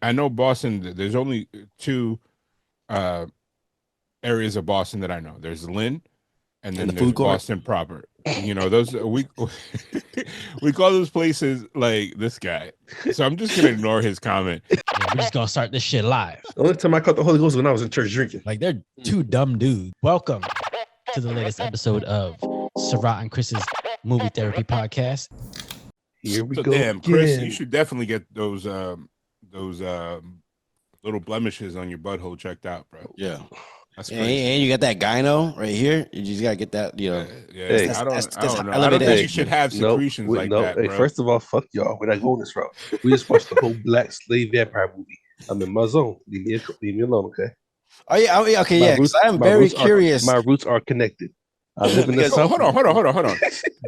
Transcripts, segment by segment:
I know Boston. There's only two uh areas of Boston that I know. There's Lynn, and In the then there's food court. Boston proper. Those we we call those places like this guy. So I'm just gonna ignore his comment. Yeah, we're just gonna start this shit live. The only time I caught the Holy Ghost was when I was in church drinking. Like they're two dumb dudes. Welcome to the latest episode of Sarat and Chris's Movie Therapy Podcast. Here we So go. damn, Chris, again. you should definitely get those little blemishes on your butthole checked out, bro. Yeah. That's And, crazy. and you got that gyno right here. You just gotta get that, Yeah, Hey, I don't know. I don't elevated think you action. should have secretions like that, Hey, bro. first of all, fuck y'all. We're not going this route. We just watched the whole Black Slave Vampire movie. I'm in my zone. Leave me alone, okay? Oh yeah, okay, My yeah. 'Cause roots- I'm my very roots are- curious. my roots are connected. I live in the Because- South. Hold on.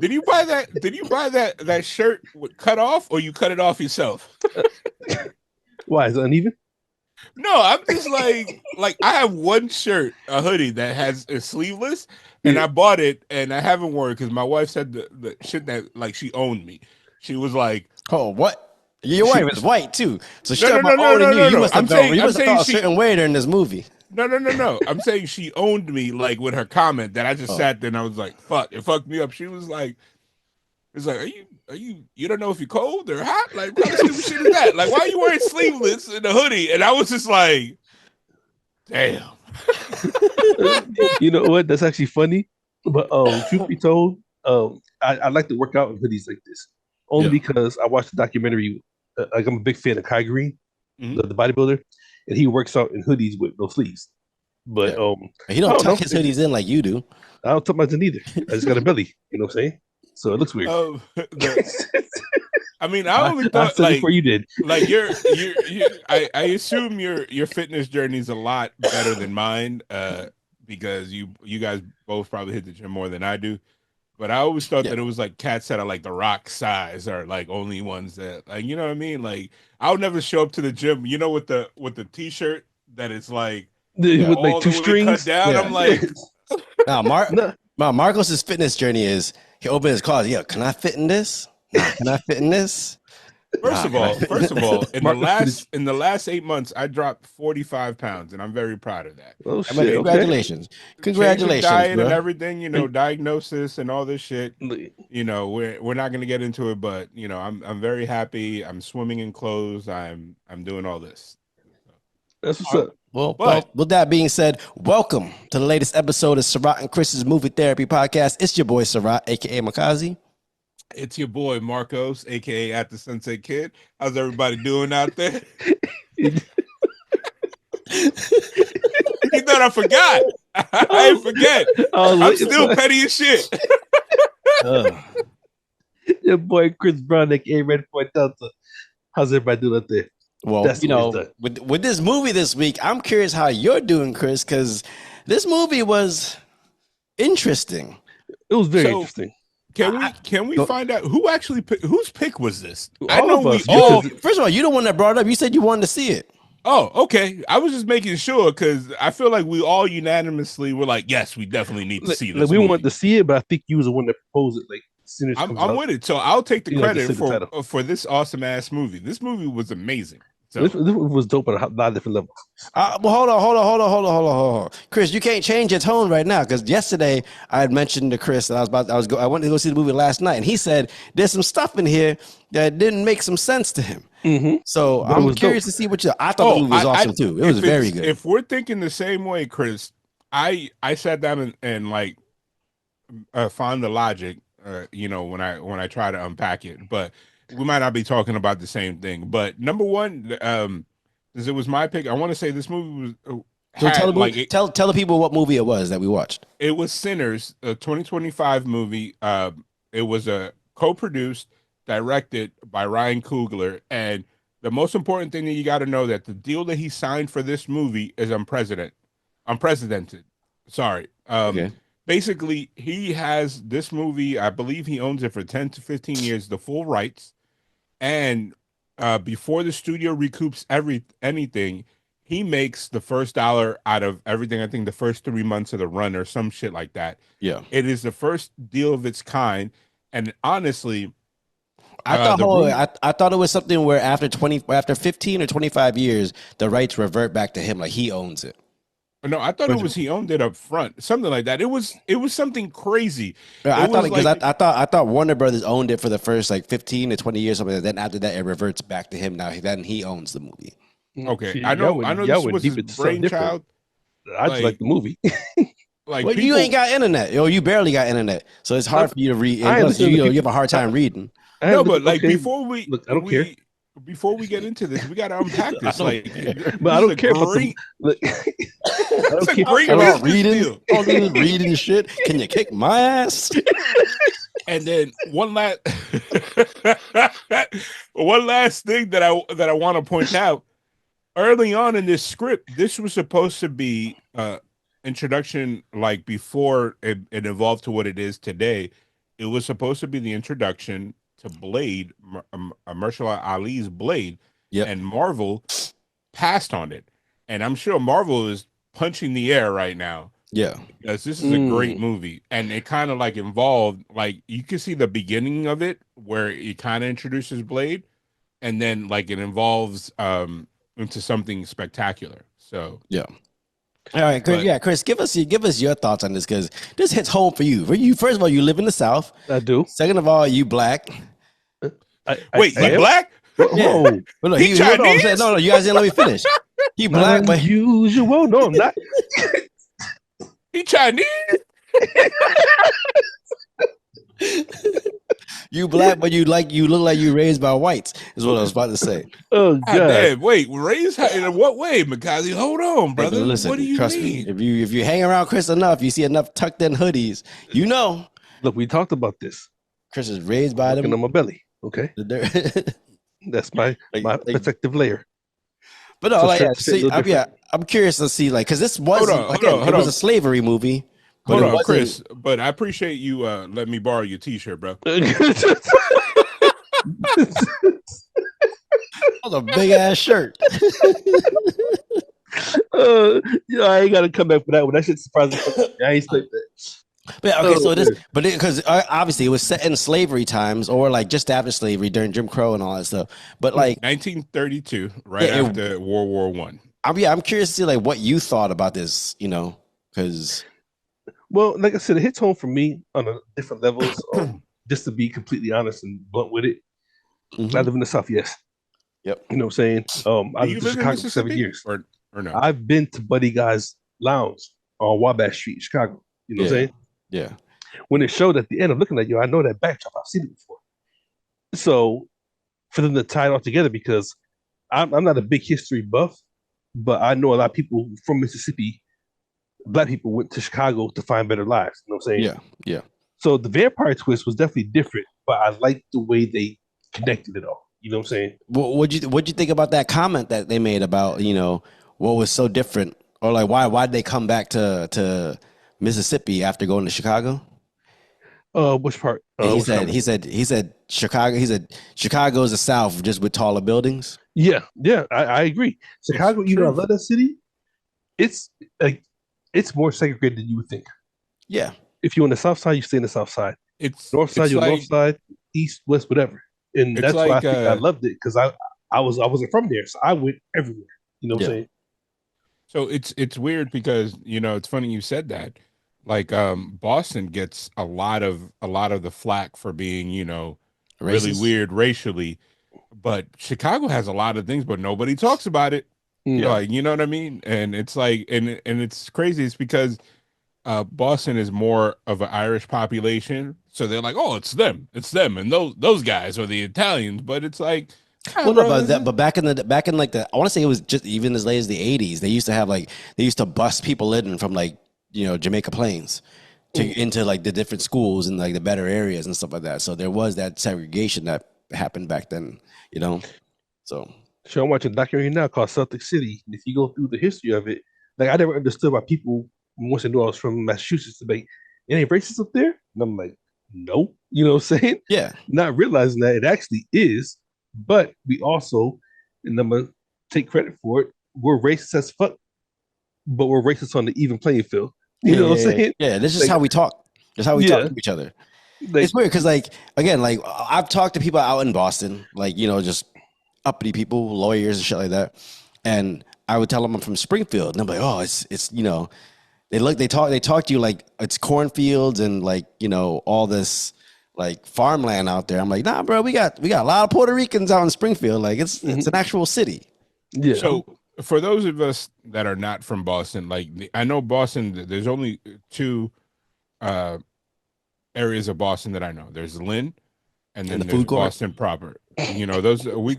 Did you buy that shirt with cut off, or you cut it off yourself? Why is it uneven? No, I'm just like I have one shirt, a hoodie that has a sleeveless, and I bought it and I haven't worn it because my wife said the shit that like she owned me. She was like, Oh, what? Your wife is white too, so she No, talking about no, owning you. You no. must I'm have felt, saying- you I'm must have saying felt a she- certain way during this movie. No. I'm saying she owned me like with her comment that I just Oh. sat there and I was like, fuck, it fucked me up. She was like, it's like, you don't know if you're cold or hot? Like, what kind of stupid shit is that? Like, why are you wearing sleeveless and a hoodie? And I was just like, damn. You know what? That's actually funny. But truth be told, I like to work out in hoodies like this. Only Yeah. because I watched the documentary. Like I'm a big fan of Kai Green, Mhm. the bodybuilder, and he works out in hoodies with no sleeves. But He don't I don't tuck know. his hoodies in like you do. I don't tuck mine in either. I just got a belly. You know what I'm saying? So it looks weird. I mean, I only I thought said like before you did. like I assume your fitness journey is a lot better than mine, because you guys both probably hit the gym more than I do. But I always thought that it was like cats that are like the Rock size are like only ones that, like, you know what I mean? Like I would never show up to the gym, with the t-shirt that it's like With all like two the way strings. cut down. Yeah. I'm like, Now, Marcos's fitness journey is he opened his closet. Yeah, can I fit in this? Nah, can I fit in this? First of all, Marcus in the last 8 months, I dropped 45 pounds, and I'm very proud of that. Oh I shit! mean, Okay. congratulations, Changing congratulations, diet bro. and everything, diagnosis and all this shit. We're not gonna get into it, but I'm very happy. I'm swimming in clothes. I'm doing all this. That's what's up. Well, with that being said, welcome to the latest episode of Sarat and Chris's Movie Therapy Podcast. It's your boy Sarat, aka Makazi. It's your boy Marcos, aka At the Sunset Kid. How's everybody doing out there? You thought I forgot? I ain't forget. I'm still petty as shit. Your boy Chris Brown, aka Red Point Delta. How's everybody doing out there? Well, That's what it's done. with this movie this week, I'm curious how you're doing, Chris, because this movie was interesting. It was very So- interesting. Can we find out whose pick was this? I All know of we us. all. First of all, you're the one that brought it up. You said you wanted to see it. Oh, okay. I was just making sure because I feel like we all unanimously were like, yes, we definitely need to see this. We movie. wanted to see it, but I think you was the one that proposed it. Like, as soon as it comes I'm out. with it. So I'll take the You know, just credit say the title. for this awesome ass movie. This movie was amazing. So This was dope on a lot of different levels. Well, hold on. Chris, you can't change your tone right now because yesterday I had mentioned to Chris that I wanted to go see the movie last night, and he said there's some stuff in here that didn't make some sense to him. Mm-hmm. So But it I'm was curious dope. to see what I thought the movie was awesome too. It was very good. If we're thinking the same way, Chris, I sat down and like found the logic, when I try to unpack it, but we might not be talking about the same thing. But number one, since it was my pick, I want to say this movie was. So tell the people what movie it was that we watched. It was Sinners, a 2025 movie. It was a co-produced, directed by Ryan Coogler, and the most important thing that you got to know that the deal that he signed for this movie is unprecedented. Sorry. Okay. Basically, he has this movie. I believe he owns it for 10 to 15 years, the full rights, and before the studio recoups anything, he makes the first dollar out of everything. I think the first 3 months of the run or some shit like that. Yeah. It is the first deal of its kind. And honestly, I thought the room. I thought it was something where after 15 or 25 years, the rights revert back to him, like he owns it. No, I thought it was he owned it up front, something like that. It was something crazy. Yeah, It I thought was it because like I thought Warner Brothers owned it for the first like 15 to 20 years, something. Then after that, it reverts back to him. Now then he owns the movie. okay. See, I know y'all this went was his deep into something different. brainchild. I just like the movie. Like Well, people, you ain't got internet, yo. You barely got internet, so it's hard for you to read. And I plus, understand the you people- have a hard time reading. no, but like okay, before we look, I don't care. before we get into this, we got to unpack this. Like, But I don't care about the. Look, I It's don't a care. great All business reading, deal. all this reading shit. Can you kick my ass? And then one last one last thing that I want to point out. Early on in this script, this was supposed to be introduction, like before it evolved to what it is today. It was supposed to be the introduction to Blade, Mahershala Ali's Blade, Yep. and Marvel passed on it. And I'm sure Marvel is punching the air right now Yeah. because this is a great movie, and it kind of like involved, like you can see the beginning of it where it kind of introduces Blade, and then like it involves into something spectacular. So Yeah. All right, Chris. But- Chris, give us your thoughts on this because this hits home for you. First of all, you live in the South. I do. Second of all, you black. wait, I you am? black? Whoa. But no, He hold on, I'm Chinese? saying, no, you guys didn't let me finish. He black, but Unusual. No, I'm not. He Chinese? you black, but you look like you raised by whites. Is what I was about to say. Oh God god. damn, wait, raised in what way, Mikazi? Hold on, Hey, brother. but listen, What do you trust mean? me. If you hang around Chris enough, you see enough tucked in hoodies. You know, Look, we talked about this. Chris is raised by Looking them. on my belly. Okay, that's my Like- protective layer. But no, So like, shirts fit a little I'm curious to see, like, because this was Hold on, it was a slavery movie. But Hold it on, wasn't- Chris. But I appreciate you letting me borrow your t-shirt, bro. That was a big ass shirt. I ain't gotta come back for that one. That shit surprising. I ain't expect that. But yeah, okay, Oh, so this, man. but because obviously it was set in slavery times or like just after slavery during Jim Crow and all that stuff. But like, 1932, right Yeah, it- after World War One. I'm curious to see like what you thought about this, because Well, like I said, it hits home for me on a different levels. Just to be completely honest and blunt with it, I live in the South. Yes. Yep. You know what I'm saying? I Do you lived in live in Chicago for 7 Mississippi? years. Or no? I've been to Buddy Guy's Lounge on Wabash Street, Chicago. You know what I'm saying? yeah, When it showed at the end, I'm looking at you. I know that backdrop. I've seen it before. So for them to tie it all together, because I'm not a big history buff, but I know a lot of people from Mississippi, black people, went to Chicago to find better lives. You know what I'm saying? yeah. So the vampire twist was definitely different, but I liked the way they connected it all. You know what I'm saying? What'd you think about that comment that they made about what was so different, or like why'd they come back to Mississippi after going to Chicago? Which part? And he which said comment? he said Chicago. He said Chicago's the South just with taller buildings. Yeah, I agree. Chicago, I true. love that city. It's like it's more segregated than you would think. Yeah, If you're on the south side, you stay in the south side. It's North side, it's you're like, north side, east, west, whatever. And It's that's why I like, think I loved it because I wasn't from there, so I went everywhere. You know what I'm saying? So it's weird because it's funny you said that. Like Boston gets a lot of the flack for being really Racist. weird racially, but Chicago has a lot of things, but nobody talks about it. Yeah. Like, you know what I mean? And it's like, and it's crazy. It's because Boston is more of an Irish population, so they're like, oh, it's them, and those guys are the Italians. But it's like, Well, no, but back in like I want to say it was just even as late as the 80s. They used to bust people in from like Jamaica Plains into like the different schools and like the better areas and stuff like that. So there was that segregation that happened back then. So So I'm watching a documentary now called Celtic City. And if you go through the history of it, like I never understood why people once they knew I was from Massachusetts to be, it ain't racist up there. And I'm like, no, you know what I'm saying? yeah, Not realizing that it actually is, but we also, and I'm gonna take credit for it, we're racist as fuck, but we're racist on the even playing field. You know what I'm saying? Yeah, this is Like- how we talk. That's how we talk to each other. Like, It's weird because, like, again, like I've talked to people out in Boston, like, just uppity people, lawyers and shit like that, and I would tell them I'm from Springfield, and I'm like, oh, it's they talk to you like it's cornfields and like all this like farmland out there. I'm like, nah, bro, we got a lot of Puerto Ricans out in Springfield. Like it's an actual city. yeah, So for those of us that are not from Boston, like I know Boston, there's only two uh areas of Boston that I know. There's Lynn, and In then the there's food court. Boston proper. Those we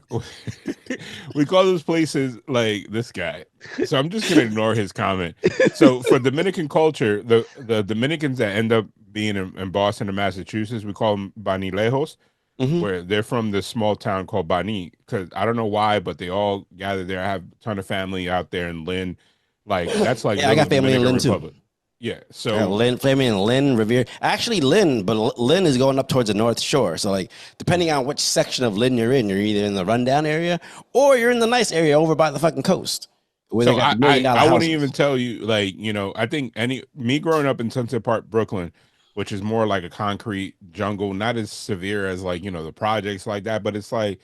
we call those places like this guy. So I'm just gonna ignore his comment. So for Dominican culture, the Dominicans that end up being in Boston and Massachusetts, we call them Banilejos, Mm-hmm. where they're from this small town called Bani. Because I don't know why, but they all gather there. I have a ton of family out there in Lynn. Like that's like Yeah, I little got family in Dominican Lynn too. Republic. Yeah. I got So Lynn, family in Lynn, Revere. Actually, Lynn, but Lynn is going up towards the North Shore. So, like, depending on which section of Lynn you're either in the rundown area or you're in the nice area over by the fucking coast where they So got I, the million I dollar I wouldn't houses. even tell you like I think me growing up in Sunset Park, Brooklyn, which is more like a concrete jungle, not as severe as like the projects like that, but it's like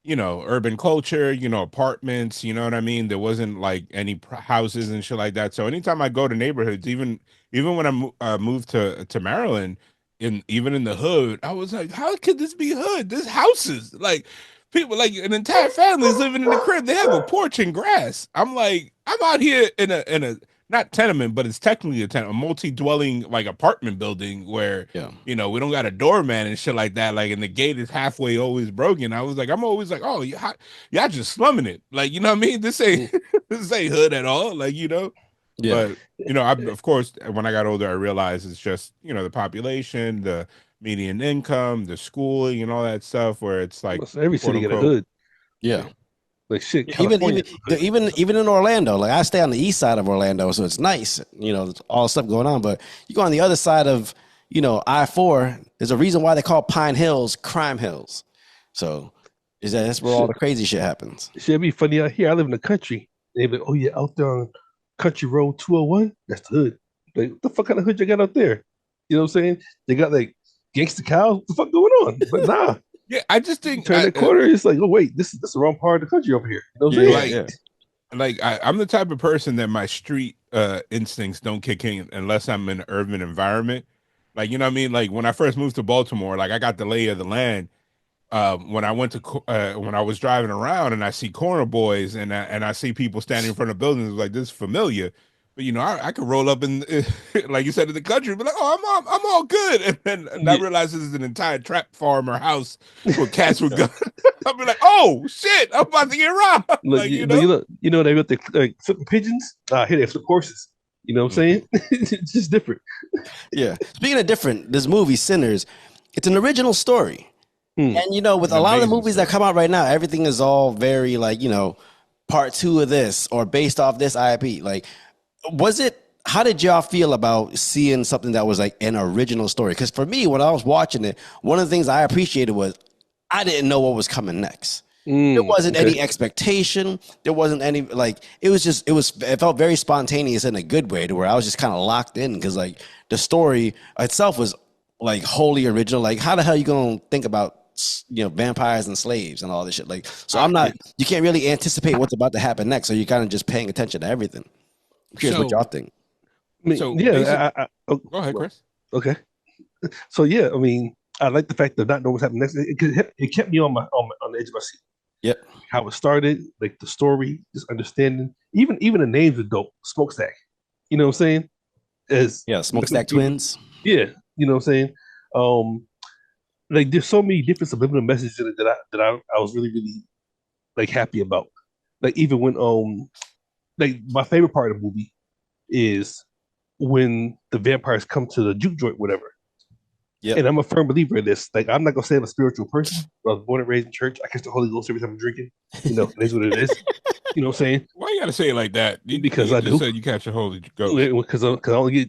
urban culture, apartments, you know what I mean? There wasn't like any houses and shit like that. So anytime I go to neighborhoods, even when I moved to Maryland, even in the hood, I was like, how could this be hood? This houses like people like an entire family is living in the crib. They have a porch and grass. I'm like, I'm out here in a not tenement, but it's technically a tenement, a multi-dwelling like apartment building where Yeah. we don't got a doorman and shit like that. Like, and the gate is halfway always broken. I was like, I'm always like, oh, y'all just slumming it. Like, you know what I mean? This ain't this ain't hood at all. Like, Yeah. but I of course when I got older, I realized it's just the population, the median income, the schooling, and all that stuff. Where it's like almost every quote city got a unquote, hood. Yeah. Like shit, Even California. even in Orlando, like I stay on the east side of Orlando, so it's nice, there's all the stuff going on. But you go on the other side of, I-4. There's a reason why they call Pine Hills Crime Hills. So that's where all the crazy shit happens. Shit be funny out here. I live in the country. They be like, oh yeah, out there on Country Road 201, that's the hood. Like, what the fuck kind of hood you got out there? You know what I'm saying? They got like gangster cows. What the fuck going on? But nah, yeah. I just you think turn that corner, it's like, oh wait, this is the wrong part of the country over here. You know what I'm Yeah, saying? like I'm the type of person that my street instincts don't kick in unless I'm in an urban environment. Like, you know what I mean? Like when I first moved to Baltimore, like I got the lay of the land. When I went to when I was driving around and I see corner boys and I see people standing in front of buildings, like this is familiar. But I could roll up in like you said in the country, be like, oh, I'm all good, and I Yeah. realize this is an entire trap farm or house with cats with guns. I'll be like, oh shit, I'm about to get robbed. Look, Like they got the like flipping pigeons. Here they flip horses. You know what I'm saying? It's just different. yeah. Speaking of different, this movie Sinners, it's an original story. Hmm. And with An a lot of the amazing movies that story. come out right now, everything is all very like, part 2 of this or based off this IP. Like, how did y'all feel about seeing something that was like an original story? Because for me, when I was watching it, one of the things I appreciated was I didn't know what was coming next. There wasn't any expectation. There wasn't any like it felt very spontaneous in a good way to where I was just kind of locked in because like the story itself was like wholly original. Like how the hell you gonna think about vampires and slaves and all this shit? Like so you can't really anticipate what's about to happen next. So you're kind of just paying attention to everything. I'm curious what So y'all think. I mean, so yeah. go ahead, Chris. Okay. So yeah, I mean, I like the fact of not knowing what's happening next. It kept me on the edge of my seat. Yep. How it started, like the story, just understanding. Even the names are dope. Smokestack. You know what I'm saying? As Yeah, Smokestack Twins. Yeah, you know what I'm saying. Like there's so many different subliminal messages in it that I was really like happy about. Like even when like my favorite part of the movie is when the vampires come to the juke joint, whatever. Yep. And I'm a firm believer in this. Like I'm not gonna say I'm a spiritual person. I was born and raised in church. I catch the Holy Ghost every time I'm drinking. It is what it is. You know what I'm saying? Why you gotta say it like that? Because you I just do. said you catch a Holy Ghost. Because I only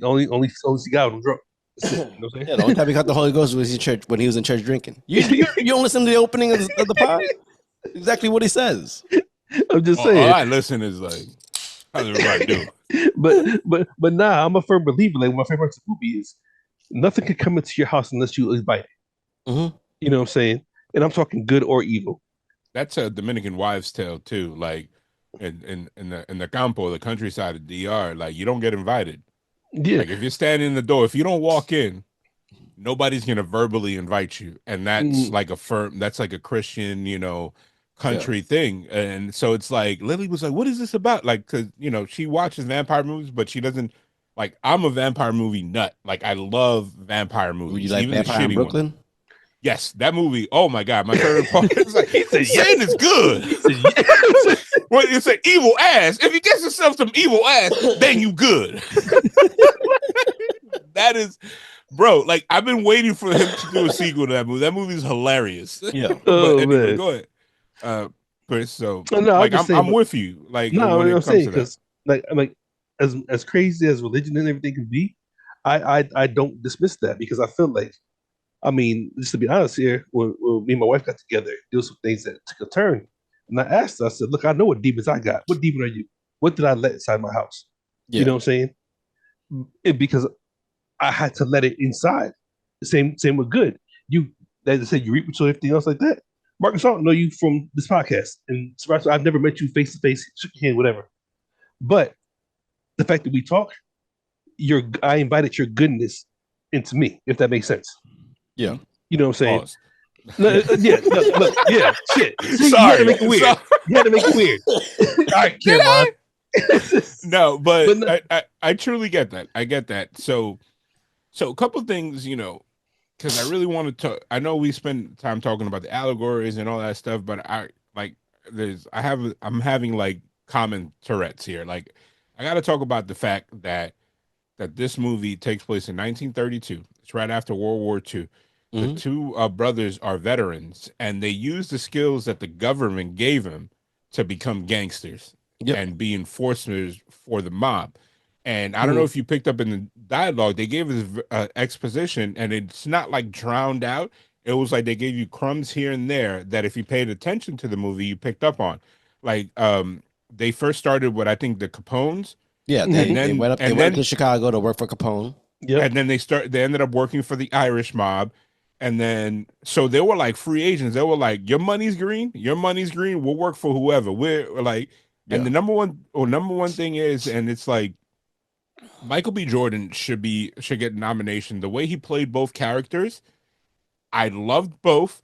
see God when I'm drunk. That's it. You know what I'm Yeah, saying? the only time he got the Holy Ghost was in church when he was in church drinking. You don't listen to the opening of the pod? Exactly what he says. I'm just All saying. I listen is like, how's everybody doing? But nah, I'm a firm believer. Like my favorite part of the movie is Nothing can come into your house unless you invite it. Mm-hmm. You know what I'm saying? And I'm talking good or evil. That's a Dominican wives' tale too. Like in the campo, the countryside of DR, like you don't get invited. Yeah. Like if you're standing in the door, if you don't walk in, nobody's gonna verbally invite you, and that's Mm, like that's like a Christian, Yeah. country thing. And so it's like Lily was like, "What is this about?" Like, because she watches vampire movies, but she doesn't like. I'm a vampire movie nut. Like, I love vampire Would you movies, like even the Vampire in shitty ones. Brooklyn? Yes, that movie. Oh my god, my favorite part is like he said saying yes. it's good. He said yes. Well, it's an evil ass. If you get yourself some evil ass, then you good. That is, bro. Like I've been waiting for him to do a sequel to that movie. That movie is hilarious. Yeah. But Oh anyway, man. go ahead, Chris. So No, I'm like just saying, I'm but with you. Like no, when I'm it comes saying to that. because like as crazy as religion and everything can be, I don't dismiss that because I feel like I mean, just to be honest here, when me and my wife got together, there was some things that took a turn. And I asked her, I said, look, I know what demons I got. What demon are you? What did I let inside my house? You Yeah. know what I'm saying? Because I had to let it inside. Same with good. You as I said, you reap what you sow, everything else like that. Marcus, I don't know you from this podcast, and I've never met you face to face, shook your hand, whatever. But the fact that we talk, I invited your goodness into me, if that makes sense. Yeah. You know what I'm saying? Pause. No, yeah, look, yeah, shit. See, you had to Sorry. make it weird. You had to make it weird. All right, Did Cameron. I? No, but But no, I truly get that. I get that. So a couple things, because I really wanted to. I know we spend time talking about the allegories and all that stuff, but I like I'm having like common Tourette's here. Like I got to talk about the fact that this movie takes place in 1932. It's right after World War II. The Mm-hmm. two brothers are veterans, and they use the skills that the government gave them to become gangsters Yep. and be enforcers for the mob. And I don't know mm, if you picked up in the dialogue, they gave us exposition, and it's not like drowned out. It was like they gave you crumbs here and there that if you paid attention to the movie, you picked up on. Like they first started with I think the Capones, Yeah. and mhm, They then went up. They and went up then to Chicago to work for Capone. yep. and then they ended up working for the Irish mob. And then so they were like free agents. They were like, your money's green, we'll work for whoever. We're like, and Yeah. the number one thing is, and it's like Michael B. Jordan should get a nomination. The way he played both characters, I loved both.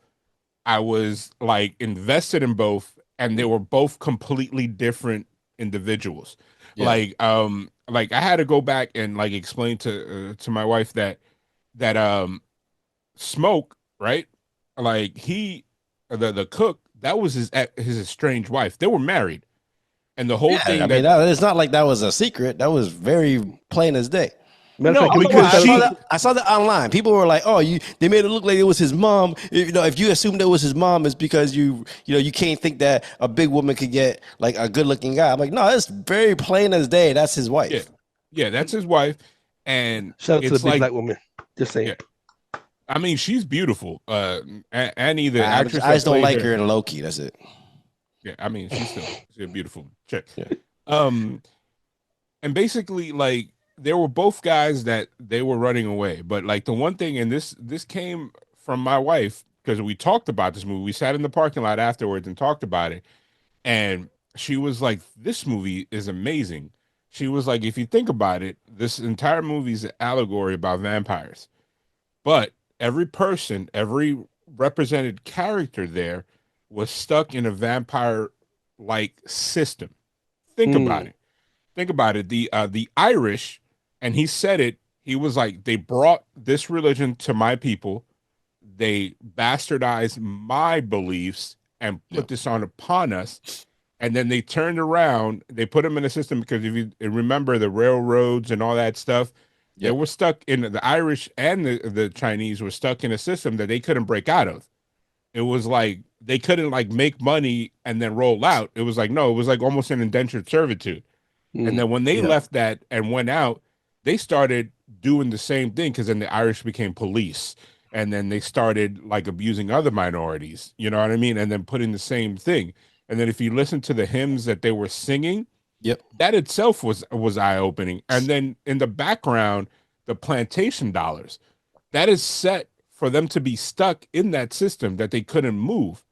I was like invested in both, and they were both completely different individuals. Yeah. Like I had to go back and like explain to my wife that Smoke, right? Like the cook, that was his estranged wife. They were married, and the whole Yeah. I thing mean, that it's not like that was a secret. That was very plain as day. Matter of no, fact, every because time she I saw that online. People were like, "Oh, they made it look like it was his mom." If you assume that was his mom, it's because you can't think that a big woman could get like a good-looking guy. I'm like, no, it's very plain as day. That's his yeah, wife. yeah, that's his wife, and shout out to the it's big like black woman. Just saying. yeah. I mean, she's beautiful. Annie, the actress I that just don't played like her. her in Loki. That's it. Yeah, I mean, she's a beautiful chick. Yeah. Um, and basically, like they were both guys that they were running away. But like the one thing, and this came from my wife because we talked about this movie. We sat in the parking lot afterwards and talked about it, and she was like, "This movie is amazing." She was like, "If you think about it, this entire movie is an allegory about vampires." But every person, every represented character there was stuck in a vampire like system. Think about Mm, it. Think about it. The Irish, and he said it, he was like, they brought this religion to my people, they bastardized my beliefs and Yeah. put this on upon us. And then they turned around, they put them in a system because if you remember the railroads and all that stuff, they Yep. were stuck in the Irish and the Chinese were stuck in a system that they couldn't break out of. It was like they couldn't like make money and then roll out. It was like no, it was like almost an indentured servitude. And mm, then when they Yeah. left that and went out, they started doing the same thing because then the Irish became police. And then they started like abusing other minorities, you know what I mean? And then putting the same thing. And then if you listen to the hymns that they were singing, Yep. that itself was eye-opening. And then in the background, the plantation dollars. that is set for them to be stuck in that system that they couldn't move.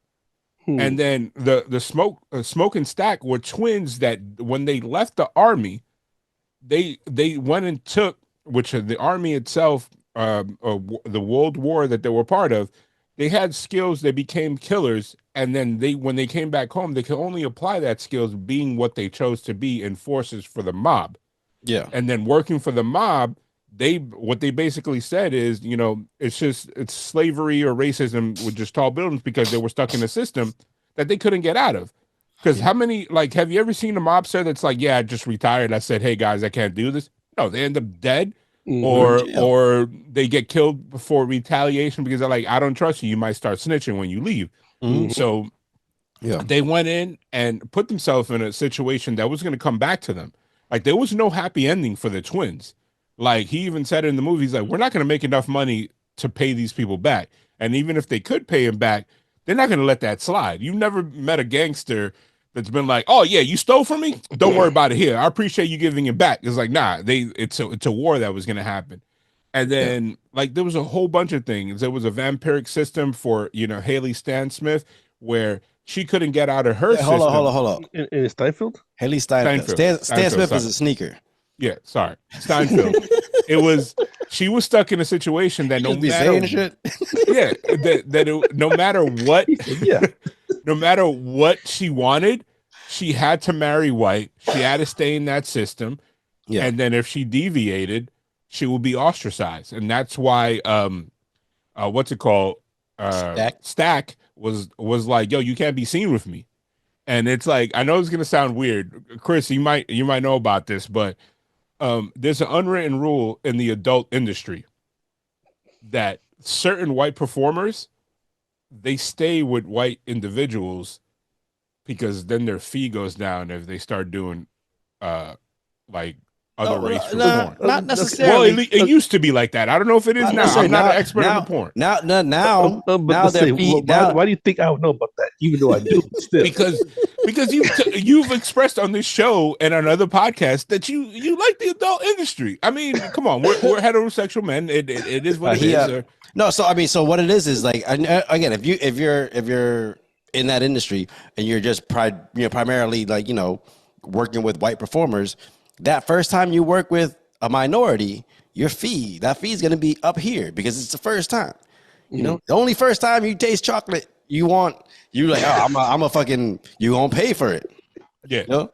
And then the Smoke and Stack were twins that when they left the army, they went and took, which the army itself, the World War that they were part of, they had skills. They became killers, and then when they came back home, they could only apply that skills being what they chose to be, enforcers for the mob. Yeah. And then working for the mob, what they basically said is, it's slavery or racism with just tall buildings because they were stuck in a system that they couldn't get out of. Because how many, like, have you ever seen a mobster that's like, yeah, I just retired. I said, hey guys, I can't do this. No, they end up dead, or they get killed before retaliation because they're like, I don't trust you. You might start snitching when you leave. So they went in and put themselves in a situation that was going to come back to them. Like, there was no happy ending for the twins. Like, he even said in the movie, he's like, we're not going to make enough money to pay these people back. And even if they could pay him back, they're not going to let that slide. You've never met a gangster that's been like, oh yeah, you stole from me? Don't worry about it here. I appreciate you giving it back. It's like, nah, it's a war that was going to happen. And then like there was a whole bunch of things. There was a vampiric system for, Haley Stan Smith, where she couldn't get out of her system. Hold on. In Steinfeld? Haley Steinfeld. Stan Smith is a sneaker. Yeah, sorry. Steinfeld. She was stuck in a situation that no matter what, no matter what she wanted, she had to marry white. She had to stay in that system. Yeah. And then if she deviated, she would be ostracized. And that's why what's it called? Stack was like, yo, you can't be seen with me. And it's like, I know it's gonna sound weird. Chris, you might know about this, but there's an unwritten rule in the adult industry that certain white performers, they stay with white individuals because then their fee goes down if they start doing like other race for porn. Not necessarily. Well, it used to be like that. I don't know if it is now. I'm not an expert in the porn. Now why do you think I would know about that? Even though I do, still. because you've expressed on this show and on other podcasts that you like the adult industry. I mean, come on, we're heterosexual men. It is what it is. No, so I mean, so what it is like, again, if you're in that industry and you're just primarily like working with white performers, that first time you work with a minority, that fee is going to be up here because it's the first time. The only first time you taste chocolate, you like, oh, I'm a fucking, you gonna pay for it. Yeah.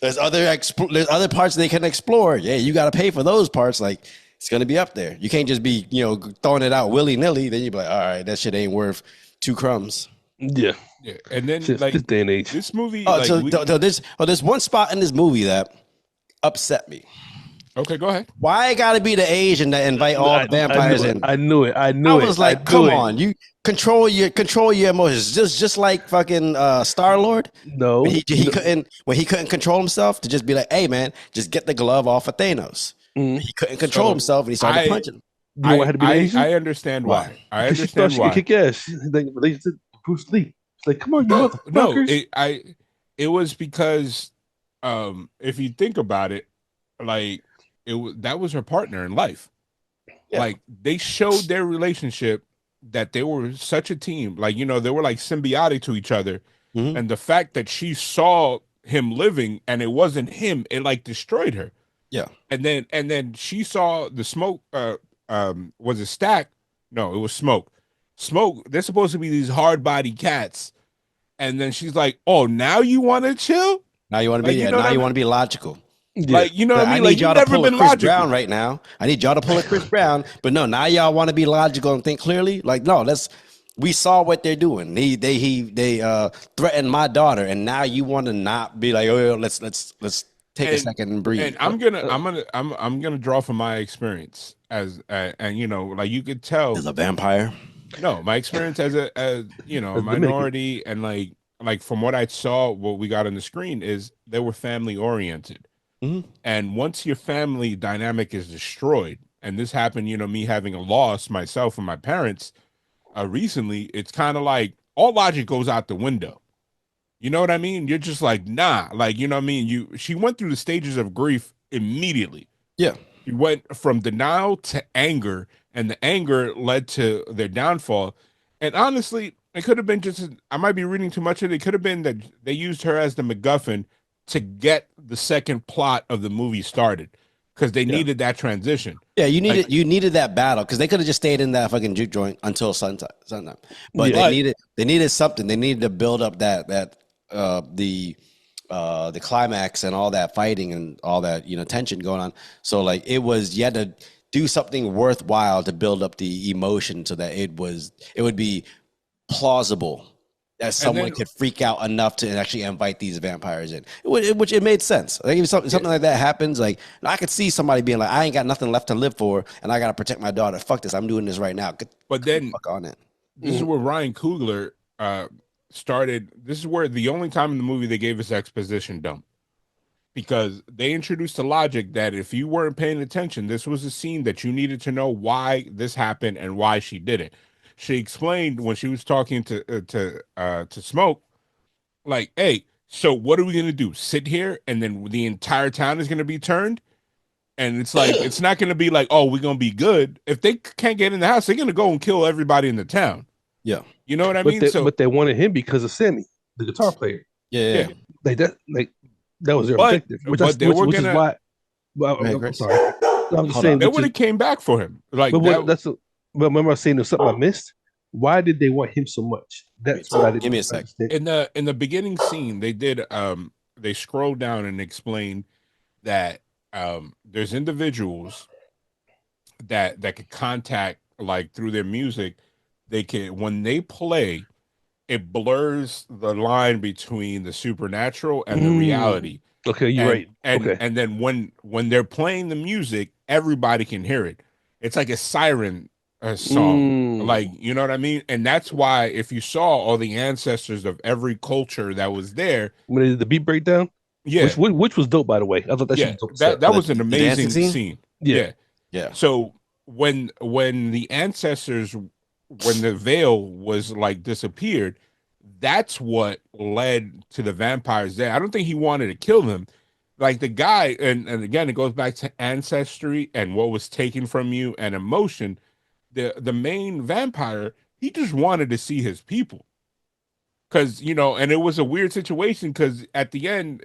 There's other parts they can explore. Yeah, you got to pay for those parts. Like, it's gonna be up there. You can't just be throwing it out willy nilly. Then you be like, all right, that shit ain't worth 2 crumbs. Yeah. And then this day and age, this movie. There's one spot in this movie that upset me. Okay, go ahead. Why it gotta be the Asian that invite all the vampires in? I knew it. I was like, come on, you control your emotions, just like fucking Star-Lord. No, he couldn't control himself to just be like, hey man, just get the glove off of Thanos. He couldn't control himself and he started punching. I understand why. I understand why. Kick ass. They said Bruce Lee. It's like, come on, you motherfuckers. No, it was because if you think about it, like that was her partner in life. Yeah. Like, they showed their relationship that they were such a team. Like, they were like symbiotic to each other. Mm-hmm. And the fact that she saw him living and it wasn't him, it like destroyed her. Yeah. And then she saw the Smoke. Was it Stack? No, it was Smoke. Smoke. They're supposed to be these hard body cats. And then she's like, "Oh, now you want to chill? Now you want to be? Now you want to be logical." Yeah. Like, what I mean? I need like, y'all to pull a Chris Brown right now. I need y'all to pull a Chris Brown. But no, now y'all want to be logical and think clearly. Like, no, we saw what they're doing. They threatened my daughter, and now you want to not be like, oh, let's take a second and breathe. And I'm gonna draw from my experience as and like you could tell as a vampire. No, my experience as a minority, and like from what I saw, what we got on the screen is they were family oriented. Mm-hmm. And once your family dynamic is destroyed, and this happened, me having a loss myself and my parents recently, it's kind of like all logic goes out the window. You know what I mean? You're just like, nah, like, you know what I mean? She went through the stages of grief immediately. Yeah. She went from denial to anger, and the anger led to their downfall. And honestly, it could have been just, I might be reading too much of it. It could have been that they used her as the MacGuffin to get the second plot of the movie started because they needed that transition. Yeah, Like, you needed that battle because they could have just stayed in that fucking juke joint until sometime. But they needed something. They needed to build up the climax and all that fighting and all that tension going on. So like you had to do something worthwhile to build up the emotion so that it would be plausible that someone could freak out enough to actually invite these vampires in, which it made sense. Like if something like that happens, like I could see somebody being like, I ain't got nothing left to live for, and I got to protect my daughter. Fuck this, I'm doing this right now. But then fuck on it. This is where Ryan Coogler started. This is where the only time in the movie they gave us exposition dump, because they introduced the logic that if you weren't paying attention, this was a scene that you needed to know why this happened and why she did it. She explained when she was talking to Smoke, like, hey, so what are we gonna do? Sit here and then the entire town is gonna be turned? And it's like, it's not gonna be like, oh, we're gonna be good. If they can't get in the house, they're gonna go and kill everybody in the town. Yeah. You know what I mean? But they wanted him because of Sammy, the guitar player. Yeah. Like that was their objective. Which is why. Well, I'm sorry. I'm just saying they would have came back for him. Like, but remember I was saying there's something I missed. Why did they want him so much? That's what I didn't. Give me a sec. In the beginning scene, they did they scrolled down and explained that there's individuals that could contact, like, through their music. They can, when they play, it blurs the line between the supernatural and the reality. Okay, you're right. And then when they're playing the music, everybody can hear it. It's like a siren song, like, you know what I mean? And that's why if you saw all the ancestors of every culture that was there, when they did the beat breakdown, which was dope, by the way. I thought that was an amazing scene. Yeah. So when the ancestors, when the veil was like disappeared, that's what led to the vampires there. I don't think he wanted to kill them. Like the guy, and again, it goes back to ancestry and what was taken from you and emotion. The main vampire, he just wanted to see his people. Because, and it was a weird situation because at the end,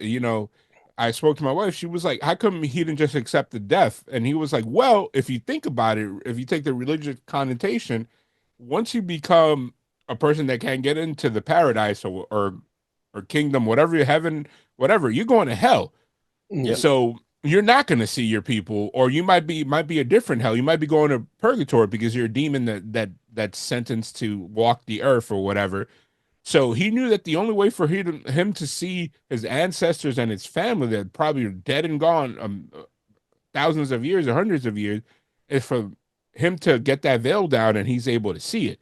I spoke to my wife. She was like, how come he didn't just accept the death? And he was like, well, if you think about it, if you take the religious connotation, once you become a person that can't get into the paradise or kingdom, whatever, heaven, whatever, you're going to hell. Yep. So you're not going to see your people, or you might be a different hell. You might be going to purgatory because you're a demon that's sentenced to walk the earth or whatever. So he knew that the only way for him to see his ancestors and his family that probably are dead and gone thousands of years or hundreds of years is for him to get that veil down and he's able to see it.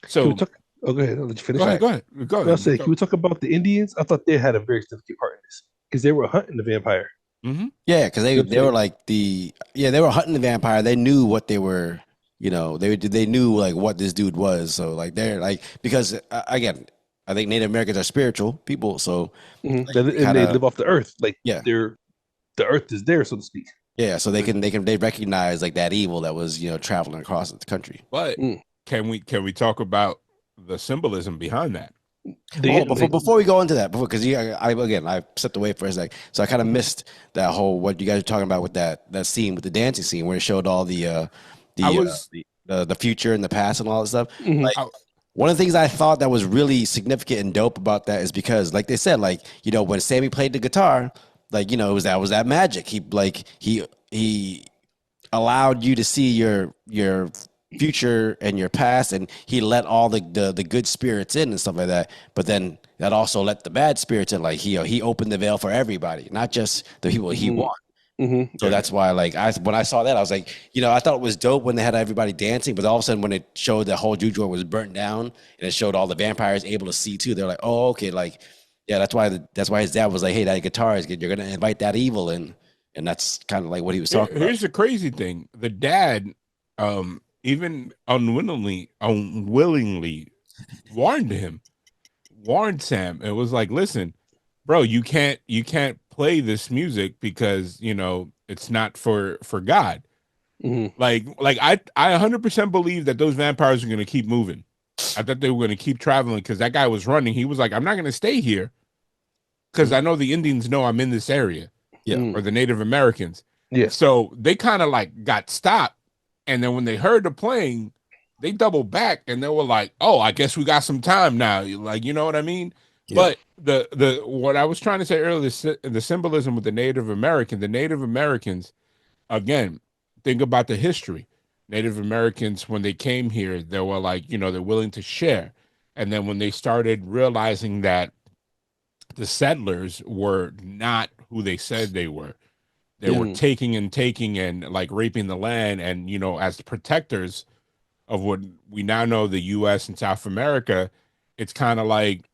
So go ahead. I'll let you finish. Go ahead. I'll say, can we talk about the Indians? I thought they had a very significant part in this because they were hunting the vampire. Mm-hmm. Yeah, because they were like they were hunting the vampire. They knew what they were. They knew like what this dude was. So like they're like, because again, I think Native Americans are spiritual people. So they live off the earth. Like the earth is there, so to speak. Yeah, so they recognize like that evil that was traveling across the country. But can we talk about the symbolism behind that? Before we go into that, because I stepped away for a sec, so I kind of missed that whole what you guys were talking about with that scene with the dancing scene where it showed all the future and the past and all that stuff. Mm-hmm. Like one of the things I thought that was really significant and dope about that is because, like they said, like when Sammy played the guitar, like it was that magic. He allowed you to see your future and your past, and he let all the good spirits in and stuff like that. But then that also let the bad spirits in. Like he opened the veil for everybody, not just the people he wanted. Mm-hmm. So that's why, like, when I saw that, I was like, I thought it was dope when they had everybody dancing, but all of a sudden when it showed the whole juke joint was burnt down and it showed all the vampires able to see too, they're like, oh, okay, like, yeah, that's why his dad was like, hey, that guitar is good. You're gonna invite that evil in, and that's kind of like what he was talking about. Here's the crazy thing: the dad, even unwillingly warned Sam. It was like, listen, bro, you can't play this music because It's not for God. Mm-hmm. Like I 100% believe that those vampires are going to keep moving. I thought they were going to keep traveling because that guy was running. He was like, I'm not going to stay here because I know the Indians know I'm in this area, Yeah. or the Native Americans. Yeah. So they kind of like got stopped. And then when they heard the plane, they doubled back and they were like, oh, I guess we got some time now. Like, you know what I mean? Yeah. But the what I was trying to say earlier, the symbolism with the Native Americans, again, think about the history. Native Americans, when they came here, they were like, they're willing to share. And then when they started realizing that the settlers were not who they said they were taking and like raping the land. And, as protectors of what we now know, the US and South America, it's kind of like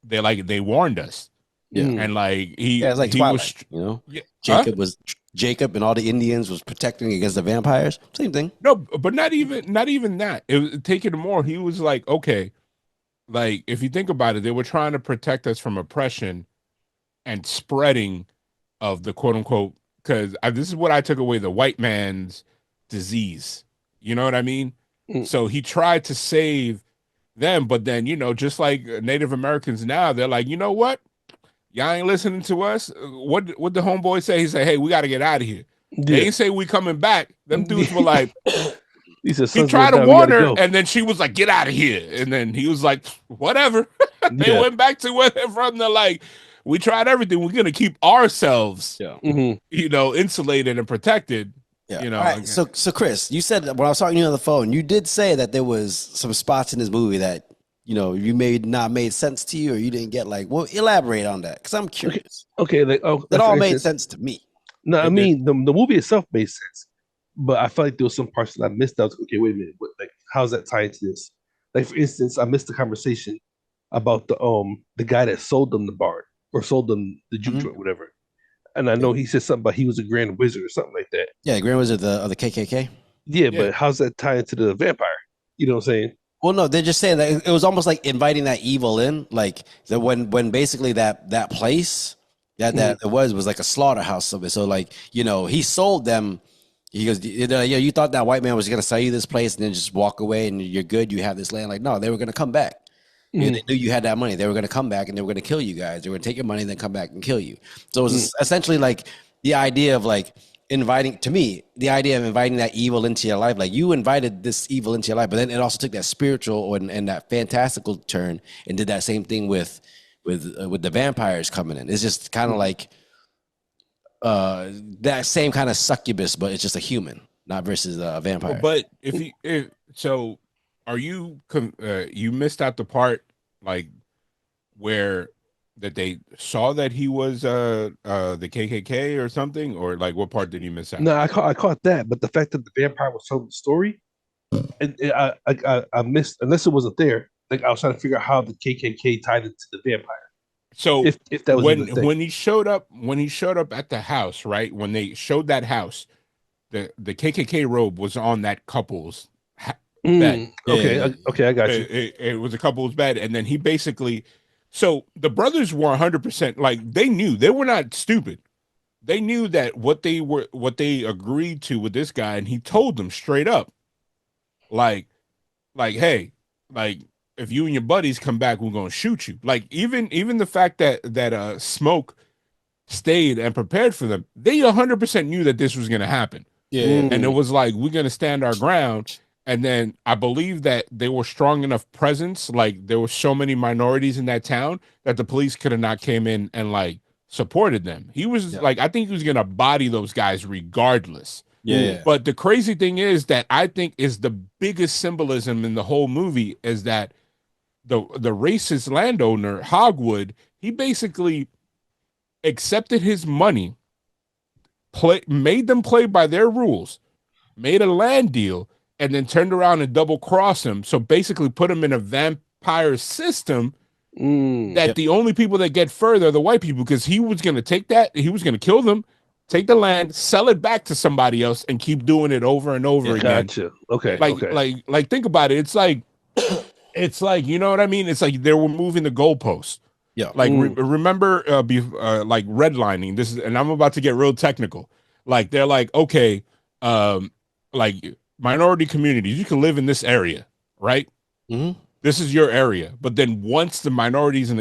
they warned us. Yeah. And like Yeah, it's like he Twilight, was, yeah, huh? Jacob and all the Indians was protecting against the vampires. Same thing. No, but not even that. It was taking it more. He was like, okay, like if you think about it, they were trying to protect us from oppression and spreading of the quote unquote, because this is what I took away, the white man's disease. You know what I mean? So he tried to save them, but then, just like Native Americans now, they're like, you know what? Y'all ain't listening to us. What the homeboy say? He said, hey, we got to get out of here. They ain't say we coming back. Them dudes were like, he tried to warn her, and then she was like, get out of here. And then he was like, whatever. They went back to where they're from. They're like, we tried everything. We're going to keep ourselves, insulated and protected. Yeah. All right. So Chris, you said when I was talking to you on the phone, you did say that there was some spots in this movie that, you may not made sense to you, or you didn't get. Like, well, elaborate on that, because I'm curious. Okay. Like, that all made sense to me. No, I mean the movie itself made sense, but I felt like there was some parts that I missed. I was like, okay, wait a minute, how's that tied to this? Like, for instance, I missed the conversation about the guy that sold them the barn or sold them the juke joint, whatever. And I know he said something about he was a grand wizard or something like that. Yeah, Grand Wizard of the KKK. Yeah, but how's that tied into the vampire? You know what I'm saying? Well, no, they're just saying that it was almost like inviting that evil in, like that when basically that place that it was like a slaughterhouse of it. So like, he sold them. He goes, you thought that white man was gonna sell you this place and then just walk away and you're good. You have this land. Like, no, they were gonna come back. They knew you had that money. They were gonna come back and they were gonna kill you guys. They were gonna take your money and then come back and kill you. So it was essentially like the idea of like inviting that evil into your life. Like, you invited this evil into your life, but then it also took that spiritual and that fantastical turn and did that same thing with the vampires coming in. It's just kind of like that same kind of succubus, but it's just a human, not versus a vampire. But are you you missed out the part like where that they saw that he was the KKK or something, or like what part did you miss out? No, I caught that, but the fact that the vampire was telling the story, and I missed, unless it wasn't there. Like, I was trying to figure out how the KKK tied into the vampire. So if that was when he showed up at the house, right? When they showed that house, the KKK robe was on that couple's bed. Okay, I got you. It was a couple's bed, and then he basically. So the brothers were 100% like, they knew, they were not stupid. They knew that what they agreed to with this guy, and he told them straight up, like, hey, like, if you and your buddies come back, we're gonna shoot you. Like, even the fact that Smoke stayed and prepared for them, they 100% knew that this was gonna happen. Yeah. And it was like, we're gonna stand our ground. And then I believe that they were strong enough presence, like there were so many minorities in that town that the police could have not came in and like supported them. He was like, I think he was gonna body those guys regardless. Yeah. But the crazy thing is that I think is the biggest symbolism in the whole movie is that the racist landowner, Hogwood, he basically accepted his money, made them play by their rules, made a land deal, and then turned around and double cross him. So basically put him in a vampire system that the only people that get further are the white people, because he was going to take that, he was going to kill them, take the land, sell it back to somebody else, and keep doing it over and over again. Gotcha. Okay. Like think about it. It's like, you know what I mean? It's like they were moving the goalposts. Yeah. Like remember like redlining. This is, and I'm about to get real technical. Like they're like, okay, like minority communities, you can live in this area, right? Mhm. This is your area. But then once the minorities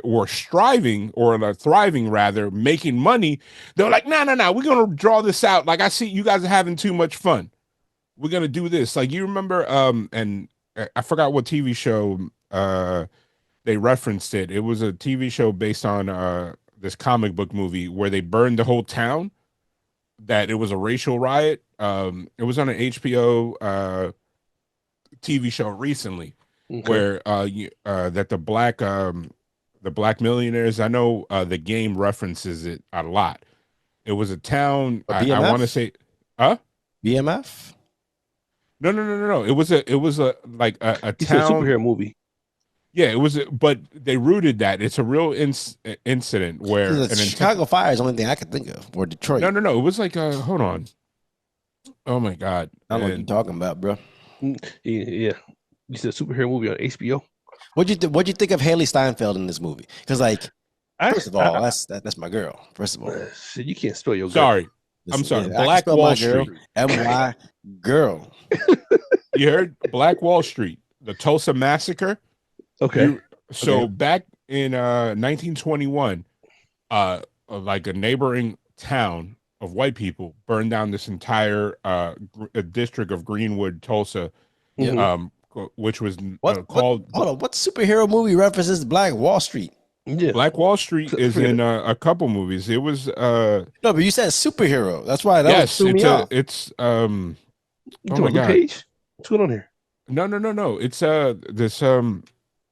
were striving or thriving rather, making money, they're like, no, no, no, we're gonna draw this out. Like I see you guys are having too much fun. We're gonna do this. Like you remember, and I forgot what TV show they referenced it. It was a TV show based on this comic book movie where they burned the whole town. That it was a racial riot. It was on an HBO TV show recently Okay. where that the black millionaires. I know the game references it a lot. It was a town. Or I want to BMF? say, huh? BMF? No, no, no, no, no. It was a like a You said town. superhero movie. Yeah, it was, but they rooted that. It's a real incident where The Chicago Fire is the only thing I could think of, or Detroit. no, no, no. It was like hold on. Oh my god. I don't know what you're And talking about, bro. Yeah. You said superhero movie on HBO. What'd you think of Haley Steinfeld in this movie? Because, like, I, first of all, that's my girl. First of all, shit, you can't spell your girl. sorry, I'm listen, sorry. yeah, I can Black spell Wall my girl, Street. M-Y girl. You heard Black Wall Street, the Tulsa massacre. Okay. So back in 1921, like a neighboring town of white people burned down this entire district of Greenwood, Tulsa, Mhm. which was Hold on, what superhero movie references Black Wall Street? Yeah. Black Wall Street is Forget in a couple movies. It was No, but you said superhero. That's why that yes, threw me off. it's You oh talking my about Luke god. Cage? What's going on here? No. It's this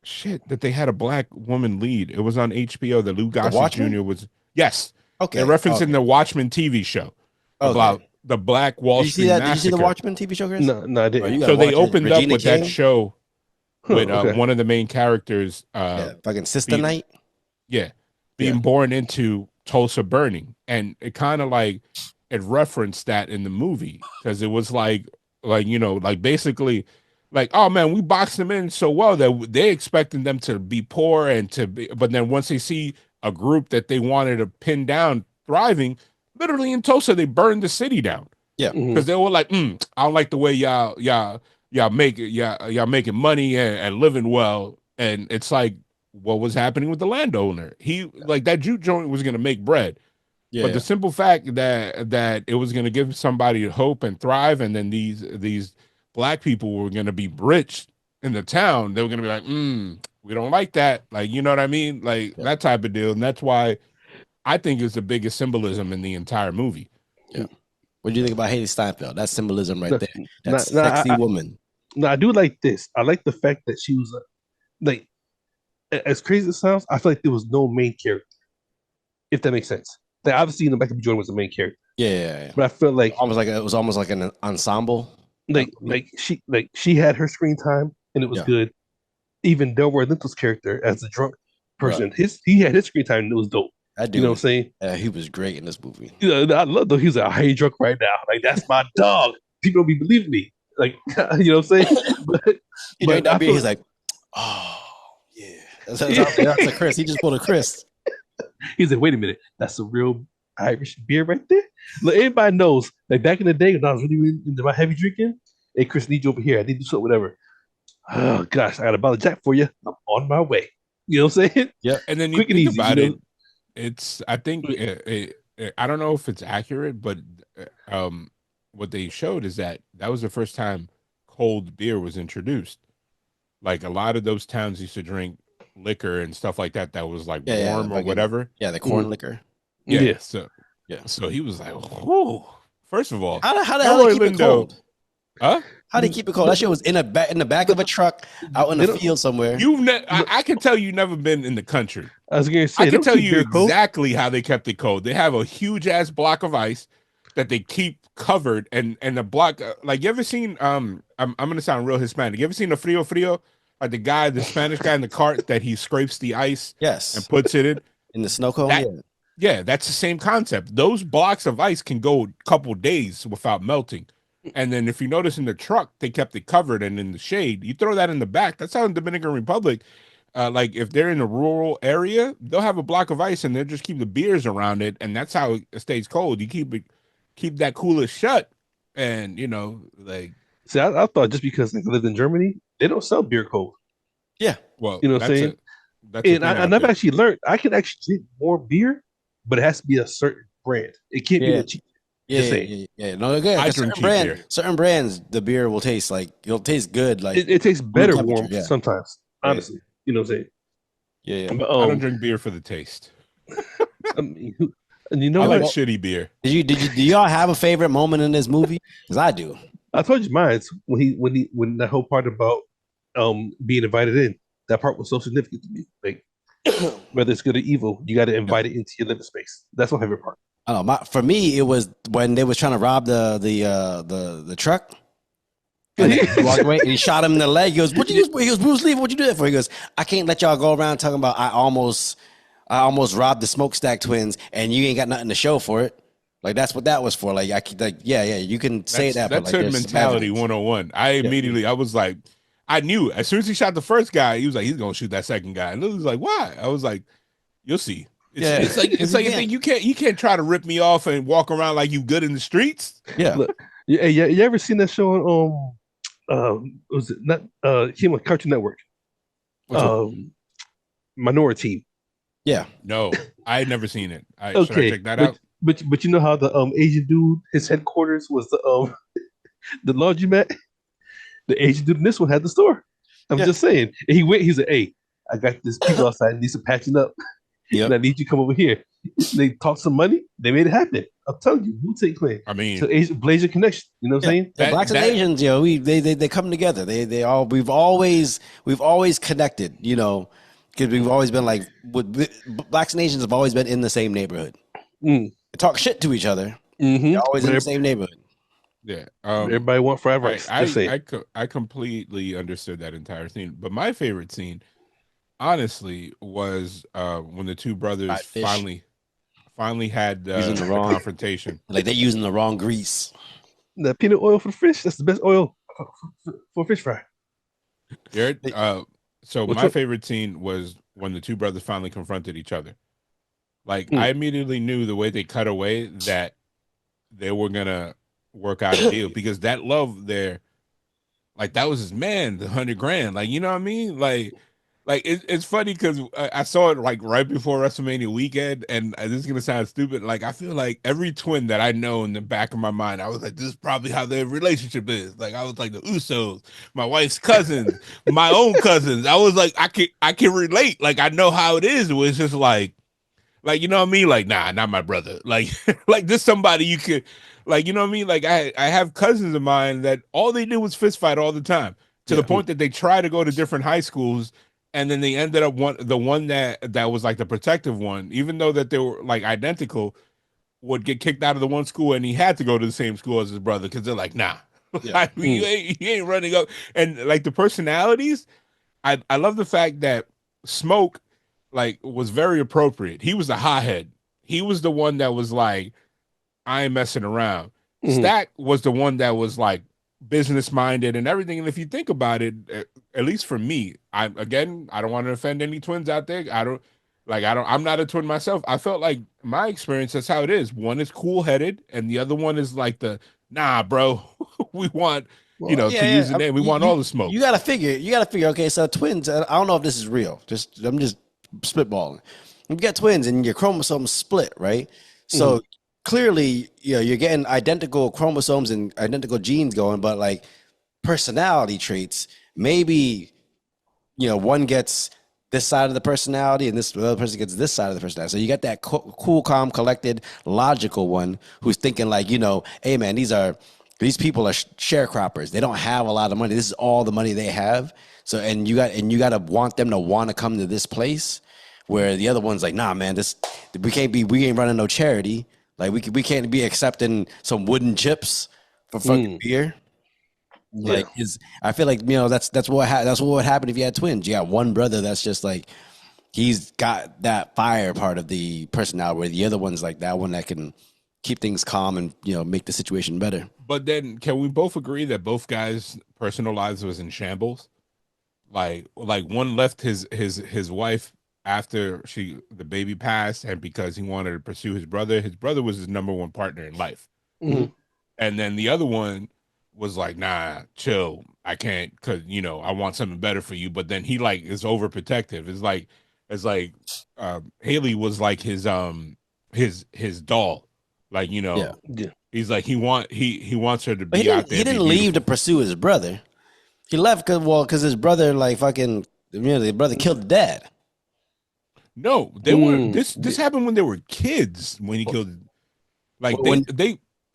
shit that they had a black woman lead. It was on HBO. The Lou Gossett Watchmen? Jr. was yes. Okay, They're referencing the Watchmen TV show about the Black Wall Did you see Street that? massacre. Did you see the Watchmen TV show, Chris? No, I Bro, didn't. you gotta So they watch it. opened up Regina with that King? show with Okay. one of the main characters, Yeah, fucking Sister being- Night. being born into Tulsa burning, and it kind of like it referenced that in the movie because it was like like basically like, oh man, we boxed them in so well that they expecting them to be poor and to be, but then once they see a group that they wanted to pin down thriving, literally in Tulsa they burned the city down Mhm. because they were like, I don't like the way y'all make it, y'all making money and living well, and it's like what was happening with the landowner. He like that jute joint was gonna make bread. Yeah, But the simple fact that it was going to give somebody hope and thrive, and then these black people were going to be rich in the town, they were going to be like, we don't like that. Like, you know what I mean? Like that type of deal. And that's why I think it's the biggest symbolism in the entire movie. what do you think about Haley Steinfeld? That's symbolism right there. That's Nah, sexy woman. No, I do like this. I like the fact that she was like, as crazy as it sounds, I feel like there was no main character, if that makes sense. Like, obviously, Michael B. Jordan was the main character, Yeah. but I feel like It was almost like an ensemble. she had her screen time and it was Yeah. good. Even Delroy Lintel's character as the drunk person, he had his screen time and it was dope. I do. You know what I'm saying? He was great in this movie. You know, I love though. He was like, I ain't drunk right now. Like that's my dog. People don't be believing me. Like you know what I'm saying? But He drank that beer. He's like, oh yeah. That's a Chris. He just pulled a Chris. he's like, wait a minute, that's a real Irish beer right there. Look, everybody knows. Like back in the day when I was really into my heavy drinking, hey Chris, need you over here. I need to do something, whatever. Oh gosh, I got a bottle of Jack for you. I'm on my way. You know what I'm saying? Yeah. And then you Quick and think easy, about you it, know? it's I think I don't know if it's accurate, but what they showed is that was the first time cold beer was introduced. Like a lot of those towns used to drink liquor and stuff like that was like warm or whatever. Yeah, the corn liquor. Yeah. Yeah. So he was like, whoa. First of all, How the hell they keep it cold? Huh? How they keep it cold? That shit was in the back of a truck out in the field somewhere. I can tell you never been in the country. I was gonna say I can tell you cold. exactly how they kept it cold. They have a huge ass block of ice that they keep covered, and the block like you ever seen I'm gonna sound real Hispanic. You ever seen the frio? Like the Spanish guy in the cart that he scrapes the ice Yes. and puts it in the snow cone. Yeah, that's the same concept. Those blocks of ice can go a couple days without melting. And then if you notice in the truck, they kept it covered and in the shade. You throw that in the back. That's how in Dominican Republic, like if they're in a rural area, they'll have a block of ice and they'll just keep the beers around it, and that's how it stays cold. You keep that cooler shut, and like See, I thought just because I lived in Germany, they don't sell beer cold. Yeah. well, You know what I'm saying? that's a And, thing out I've there. actually learned I can actually drink more beer, but it has to be a certain brand. It can't be Yeah. no cheap. Yeah, Just yeah, saying. yeah. No, good. I 'Cause drink cheap beer. certain brands, the beer will taste like it'll taste good, like It tastes room better temperature. warm Yeah, sometimes, yeah, honestly. You know what I'm saying? yeah, yeah. But I don't drink beer for the taste. I mean, and you know I Yeah, like what? well, shitty beer. do y'all have a favorite moment in this movie? Because I do. I told you mine when that whole part about being invited in. That part was so significant to me. Like whether it's good or evil, you got to Yeah. invite it into your living space. That's my favorite part. I don't know. For me, it was when they was trying to rob the truck. And then he walked away and he shot him in the leg. He goes, "What you?" He goes, "Bruce Lee, what you do that for?" He goes, "I can't let y'all go around talking about I almost robbed the Smokestack twins, and you ain't got nothing to show for it." Like that's what that was for. Like yeah, you can say that, but That's like hood there's some mentality evidence. 101. I was like, I knew as soon as he shot the first guy, he was like, he's gonna shoot that second guy. And Lily was like, why? I was like, you'll see. Yeah, It's like a thing. You can't try to rip me off and walk around like you good in the streets. Yeah. Look, you ever seen that show on was it not came on Cartoon Network? Which one? Minority. Yeah. No, I had never seen it. Should I Okay, check that out? but you know how the Asian dude, his headquarters was the laundromat. The Asian dude in this one had the store. I'm Yeah. just saying. And he went. He's like, "Hey, I got this people outside need some patching up, Yep. and I need you to come over here." They talked some money. They made it happen. I'm telling you, Wu-Tang Clan. I mean, So Asian Blazer connection. You know what I'm saying? Yeah, blacks and Asians, they come together. We've always connected, because we've always been like blacks and Asians have always been in the same neighborhood. Mm. They talk shit to each other. Mm-hmm. They're always in the same neighborhood. yeah. Everybody want fried rice. Just saying. I completely understood that entire scene, but my favorite scene, honestly, was when the two brothers Fried fish. finally had Using the the wrong- confrontation. Like they're using the wrong grease. The peanut oil for the fish. That's the best oil for fish fry. Jared, so Which my one? favorite scene was when the two brothers finally confronted each other. Like Hmm. I immediately knew the way they cut away that they were gonna work out a deal because that love there, like that was his man, the 100 grand. Like you know what I mean? Like it's funny because I saw it like right before WrestleMania weekend, and this is gonna sound stupid. Like I feel like every twin that I know in the back of my mind, I was like, this is probably how their relationship is. Like I was like the Usos, my wife's cousins, my own cousins. I was like, I can relate. Like I know how it is. It was just like you know what I mean? Like nah, not my brother. Like like this somebody you could like you know what I mean? Like I have cousins of mine that all they did was fist fight all the time to the Yeah. point that they try to go to different high schools and then they ended up the one that was like the protective one, even though that they were like identical, would get kicked out of the one school and he had to go to the same school as his brother because they're like, nah, Yeah. like, you ain't running up. And like the personalities, I love the fact that Smoke like was very appropriate. He was the hothead. He was the one that was like, I ain't messing around. Mhm. Stack was the one that was like business minded and everything. And if you think about it, at least for me, I don't want to offend any twins out there. I'm not a twin myself. I felt like my experience, that's how it is. One is cool headed and the other one is like nah, bro, we want, to use the name. We want all the smoke. You gotta figure. Okay, so twins. I don't know if this is real. I'm just spitballing. You got twins and your chromosomes split, right? So clearly, you're getting identical chromosomes and identical genes going, but like personality traits, maybe one gets this side of the personality and the other person gets this side of the personality. So you got that cool, calm, collected, logical one who's thinking like, hey man, these people are sharecroppers. They don't have a lot of money. This is all the money they have. So and you got to want them to want to come to this place, where the other one's like, nah, man, we ain't running no charity. Like we can't be accepting some wooden chips for fucking beer. Yeah. Like I feel like that's what would happen if you had twins. You got one brother that's just like he's got that fire part of the personality, where the other one's like that one that can keep things calm and make the situation better. But then can we both agree that both guys' personal lives was in shambles? like one left his wife after the baby passed, and because he wanted to pursue his brother. His brother was his number one partner in life. Mhm. And then the other one was like, nah, chill. I can't, because I want something better for you. But then he like is overprotective. It's like Haley was like his doll. Like, Yeah. Yeah. he's like he wants her to But be out there. he And be didn't leave to beautiful. pursue his brother. He left because his brother like fucking the brother killed the dad. No, they were Mm. this happened when they were kids when he killed. Like When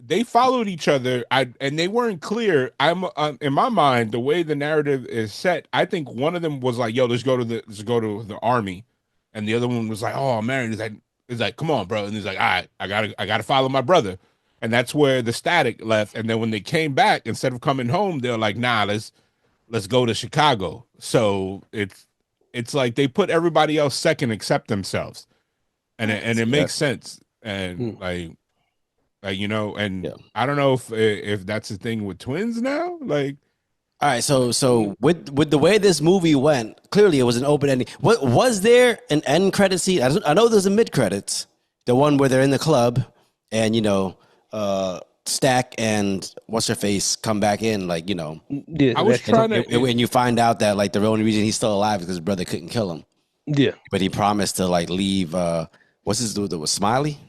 they followed each other. And they weren't clear. I'm in my mind, the way the narrative is set, I think one of them was like, "Yo, let's go to the army," and the other one was like, "Oh, I'm married." He's like, "Come on, bro," and he's like, "All right, I gotta follow my brother," and that's where the static left. And then when they came back, instead of coming home, they're like, "Nah, let's go to Chicago." So it's like they put everybody else second except themselves, and it makes sense. And Mm. and Yeah. I don't know if that's the thing with twins now. Like, All right, so with the way this movie went, clearly it was an open ending. What was there an end credit scene? I know there's a mid credits, the one where they're in the club, and Stack and what's her face come back in, like Yeah. I was that- trying to. and you find out that like the only reason he's still alive is because his brother couldn't kill him, Yeah. but he promised to like leave. What's his dude that was Smiley?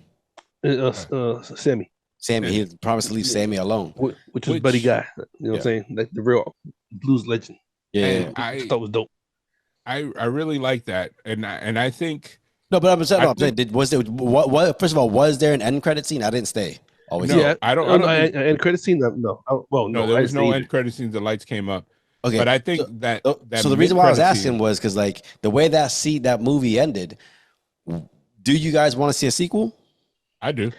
Sammy, Sammy. He promised to leave Sammy alone. which was Which- Buddy Guy. You know what Yeah. I'm saying? Like the real blues legend. Yeah. And yeah. I thought was dope. I really like that, and I think No, but I'm saying, I no, I'm saying, was there what? First of all, was there an end credit scene? I didn't stay. Always. No, Yeah. I don't think- And credit scene. No. no, there I was didn't no see end either. credit scenes. The lights came up, Okay, but I think so, that so the reason why I was mid-credit asking scene- was because like the way that movie ended. Do you guys want to see a sequel? I do.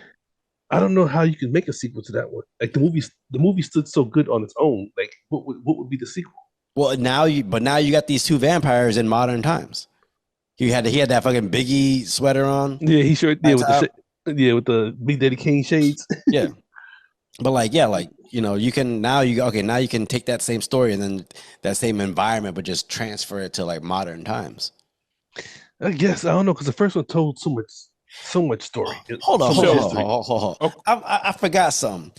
I don't know how you can make a sequel to that one. Like the movie stood so good on its own. Like what would be the sequel? Well, now you got these two vampires in modern times. He had that fucking Biggie sweater on. Yeah, he sure did with That's with the Big Daddy Kane shades. Yeah, but you can now you can take that same story and then that same environment, but just transfer it to like modern times. I guess I don't know because the first one told so much story. Hold on, So much hold history. on. Okay. I forgot something.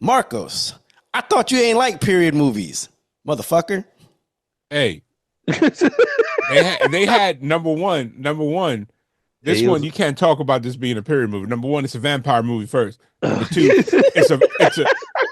Marcos, I thought you ain't like period movies, motherfucker. Hey, they had number one. This Hey, it one was- you can't talk about this being a period movie. Number one, it's a vampire movie first. Number two,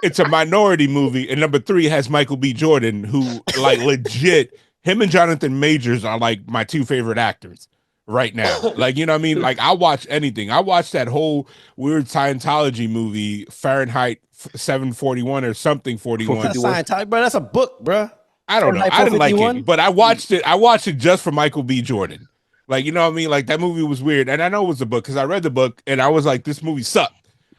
it's a minority movie, and number three has Michael B. Jordan, who like legit. Him and Jonathan Majors are like my two favorite actors right now. Like, you know what I mean? Like, I watch anything. I watched that whole weird Scientology movie, Fahrenheit 741 or something 41. That's Scientology, bro. That's a book, bro. I don't know. Fahrenheit I didn't like 451? it, but I watched it. I watched it just for Michael B. Jordan. Like, you know what I mean? Like, that movie was weird. And I know it was a book because I read the book and I was like, this movie sucked.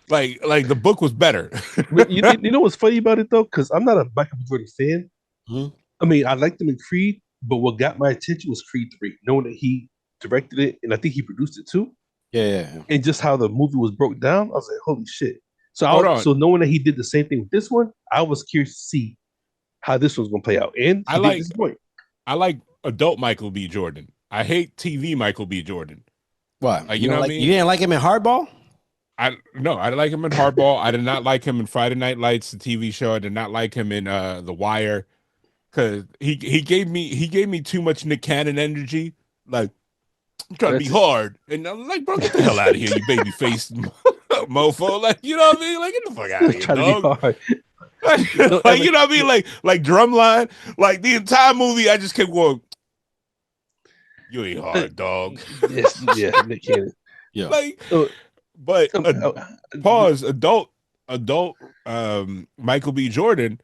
Like the book was better. But you know what's funny about it though? Because I'm not a Michael B. Jordan fan. Mhm. I mean, I liked him in Creed, but what got my attention was Creed 3, knowing that he directed it and I think he produced it too. Yeah. And just how the movie was broke down, I was like, holy shit. So Hold on. so knowing that he did the same thing with this one, I was curious to see how this one's gonna play out. And I he like- did disappoint. I like adult Michael B. Jordan. I hate TV Michael B. Jordan. What? Like, you you know don't what I like mean? you didn't like him in Hardball? I like him in Hardball. I did not like him in Friday Night Lights, the TV show. I did not like him in The Wire because he gave me too much Nick Cannon energy. Like, I'm trying to be That's- hard, and I'm like, bro, get the hell out of here, you baby faced mofo. Like, you know what I mean? Like, get the fuck out of here, Trying to dog. be hard. Like, you know what I mean? Like Drumline. Like the entire movie, I just kept going. You ain't hard, dog. Yes, yeah, Nick Cannon. Yeah. Like, Uh, but pause. Adult Michael B. Jordan,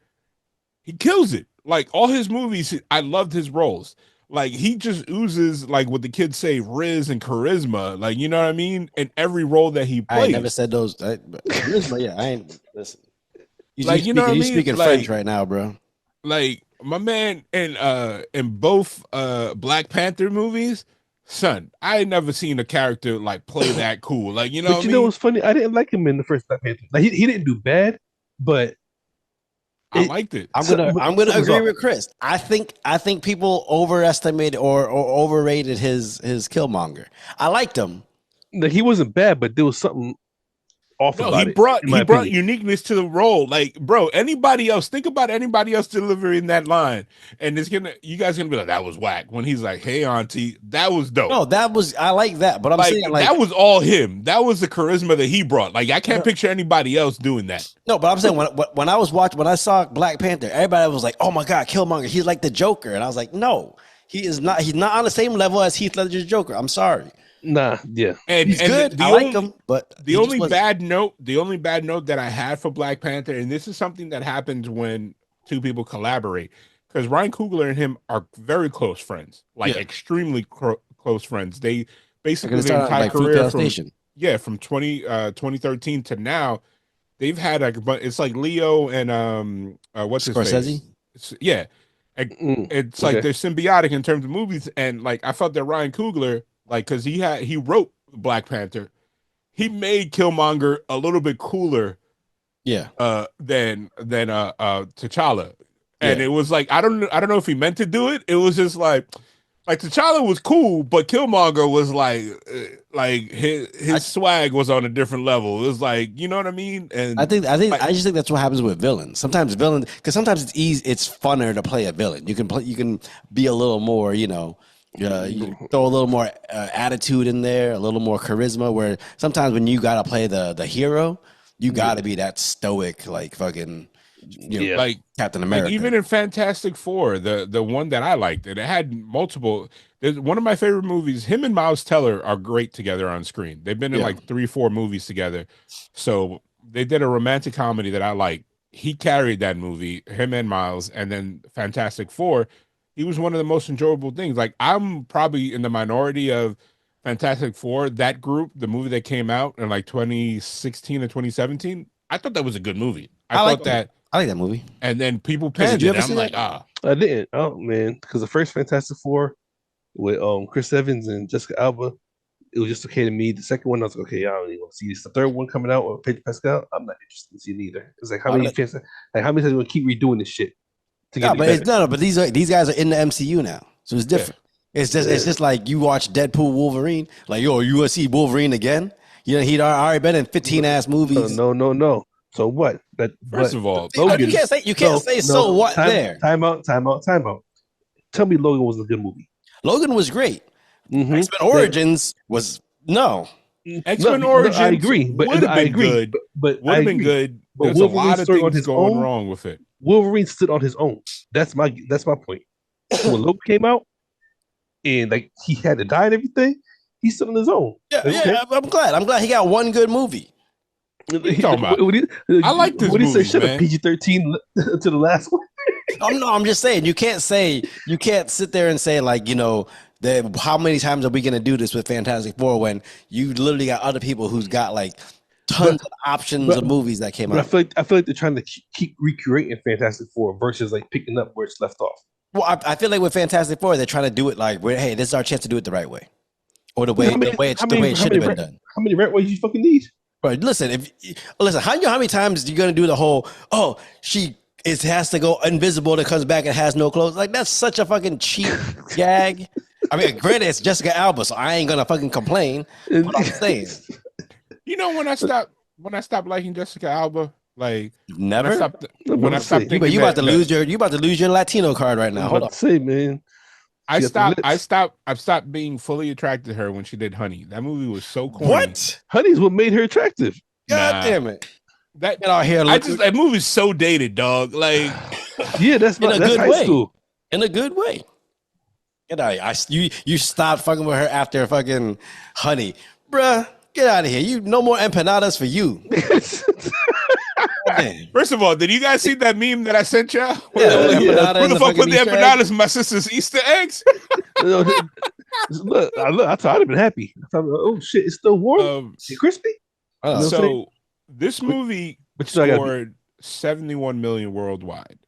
he kills it. Like all his movies, I loved his roles. Like he just oozes, like what the kids say, riz and charisma. Like, you know what I mean? In every role that he I plays. ain't never said those. Charisma, yeah, I ain't listen. Like, you know what I you mean? speaking Like- French right now, bro. Like my man in both Black Panther movies, son, I ain't never seen a character like play that cool. Like, you know But what you I know mean? what's funny? I didn't like him in the first Black Panther. Like he didn't do bad, but I liked it. I'm gonna agree with Chris. I think people overestimated or overrated his Killmonger. I liked him. Like, he wasn't bad, but there was something off No, about it, in my brought opinion. uniqueness to the role. Like, bro, anybody else, think about anybody else delivering that line, and you guys gonna be like, that was whack. When he's like, "Hey, auntie," that was dope. No, I like that, but I'm Like, saying like that was all him. That was the charisma that he brought. Like, I can't picture anybody else doing that. no, but I'm saying when I saw Black Panther, everybody was like, "Oh my God, Killmonger, he's like the Joker," and I was like, "No, he is not. He's not on the same level as Heath Ledger's Joker. I'm sorry, Nah, yeah. And he's good. I like him, but the only bad note that I had for Black Panther, and this is something that happens when two people collaborate, because Ryan Coogler and him are very close friends, like extremely close friends. They basically their entire like career Station. from 2013 to now, they've had like, but it's like Leo and what's his Scorsese. face? Yeah, it's like they're symbiotic in terms of movies, and like I felt that Ryan Coogler, like, because he wrote Black Panther, he made Killmonger a little bit cooler, than T'Challa, and it was like I don't know if he meant to do it. It was just like T'Challa was cool, but Killmonger was like his swag was on a different level. It was like, you know what I mean? And I just think that's what happens with villains. Sometimes because sometimes it's easy, it's funner to play a villain. You can be a little more, you throw a little more attitude in there, a little more charisma. Where sometimes when you gotta play the hero, you gotta be that stoic, like fucking, like Captain America. Like, even in Fantastic Four, the one that I liked, and it had multiple. There's one of my favorite movies. Him and Miles Teller are great together on screen. They've been in like 3-4 movies together. So they did a romantic comedy that I like. He carried that movie, him and Miles, and then Fantastic Four. He was one of the most enjoyable things. Like, I'm probably in the minority of Fantastic Four, that group, the movie that came out in like 2016 or 2017. I thought that was a good movie. I like that movie. And then people panned it. I'm like, I didn't. Oh man, because the first Fantastic Four with Chris Evans and Jessica Alba, it was just okay to me. The second one, I was like, okay, I don't even want to see this. The third one coming out with Pedro Pascal, I'm not interested in seeing either. It's like, how many times are we gonna keep redoing this shit? But these guys are in the MCU now, so it's different. It's just like you watch Deadpool, Wolverine. Like, yo, you want to see Wolverine again? He'd already been in 15 ass movies. No. So what? First of all, Logan, you can't say so what there. Time out. Tell me Logan was a good movie. Logan was great. X-Men Origins was no. X-Men Origins, I agree, but would have been good. But would have been good. But There's a lot of things going wrong with it. Wolverine stood on his own. That's my point. When Logan came out, and like he had to die and everything, he stood on his own. Yeah. I'm glad he got one good movie. I like this movie. What did he say? Shut up, PG-13 to the last one. I'm just saying you can't sit there and say like, how many times are we gonna do this with Fantastic Four when you literally got other people who's got like tons of options of movies that came out. I feel like they're trying to keep recreating Fantastic Four versus like picking up where it's left off. Well, I feel like with Fantastic Four, they're trying to do it like, hey, this is our chance to do it the right way, or the way it should have been done. How many right ways you fucking need? But listen, how many times you gonna do the whole? Oh, she has to go invisible that comes back and has no clothes. Like, that's such a fucking cheap gag. I mean, granted, it's Jessica Alba, so I ain't gonna fucking complain. But I'm saying, when I stopped liking Jessica Alba, like never. When I stopped thinking, you about to lose your Latino card right now. Hold on, say man. I stopped being fully attracted to her when she did Honey. That movie was so corny. What? Honey's what made her attractive. God damn it. That that movie's so dated, dog. Like, yeah, that's high school. In a good way. Get out of here. You stopped fucking with her after fucking Honey. Bruh, get out of here. You no more empanadas for you. First of all, did you guys see that meme that I sent y'all? Who the fuck put the empanadas in my sister's Easter eggs? Look, I thought I'd have been happy. I thought, oh shit, it's still warm, crispy. So this movie scored 71 million worldwide.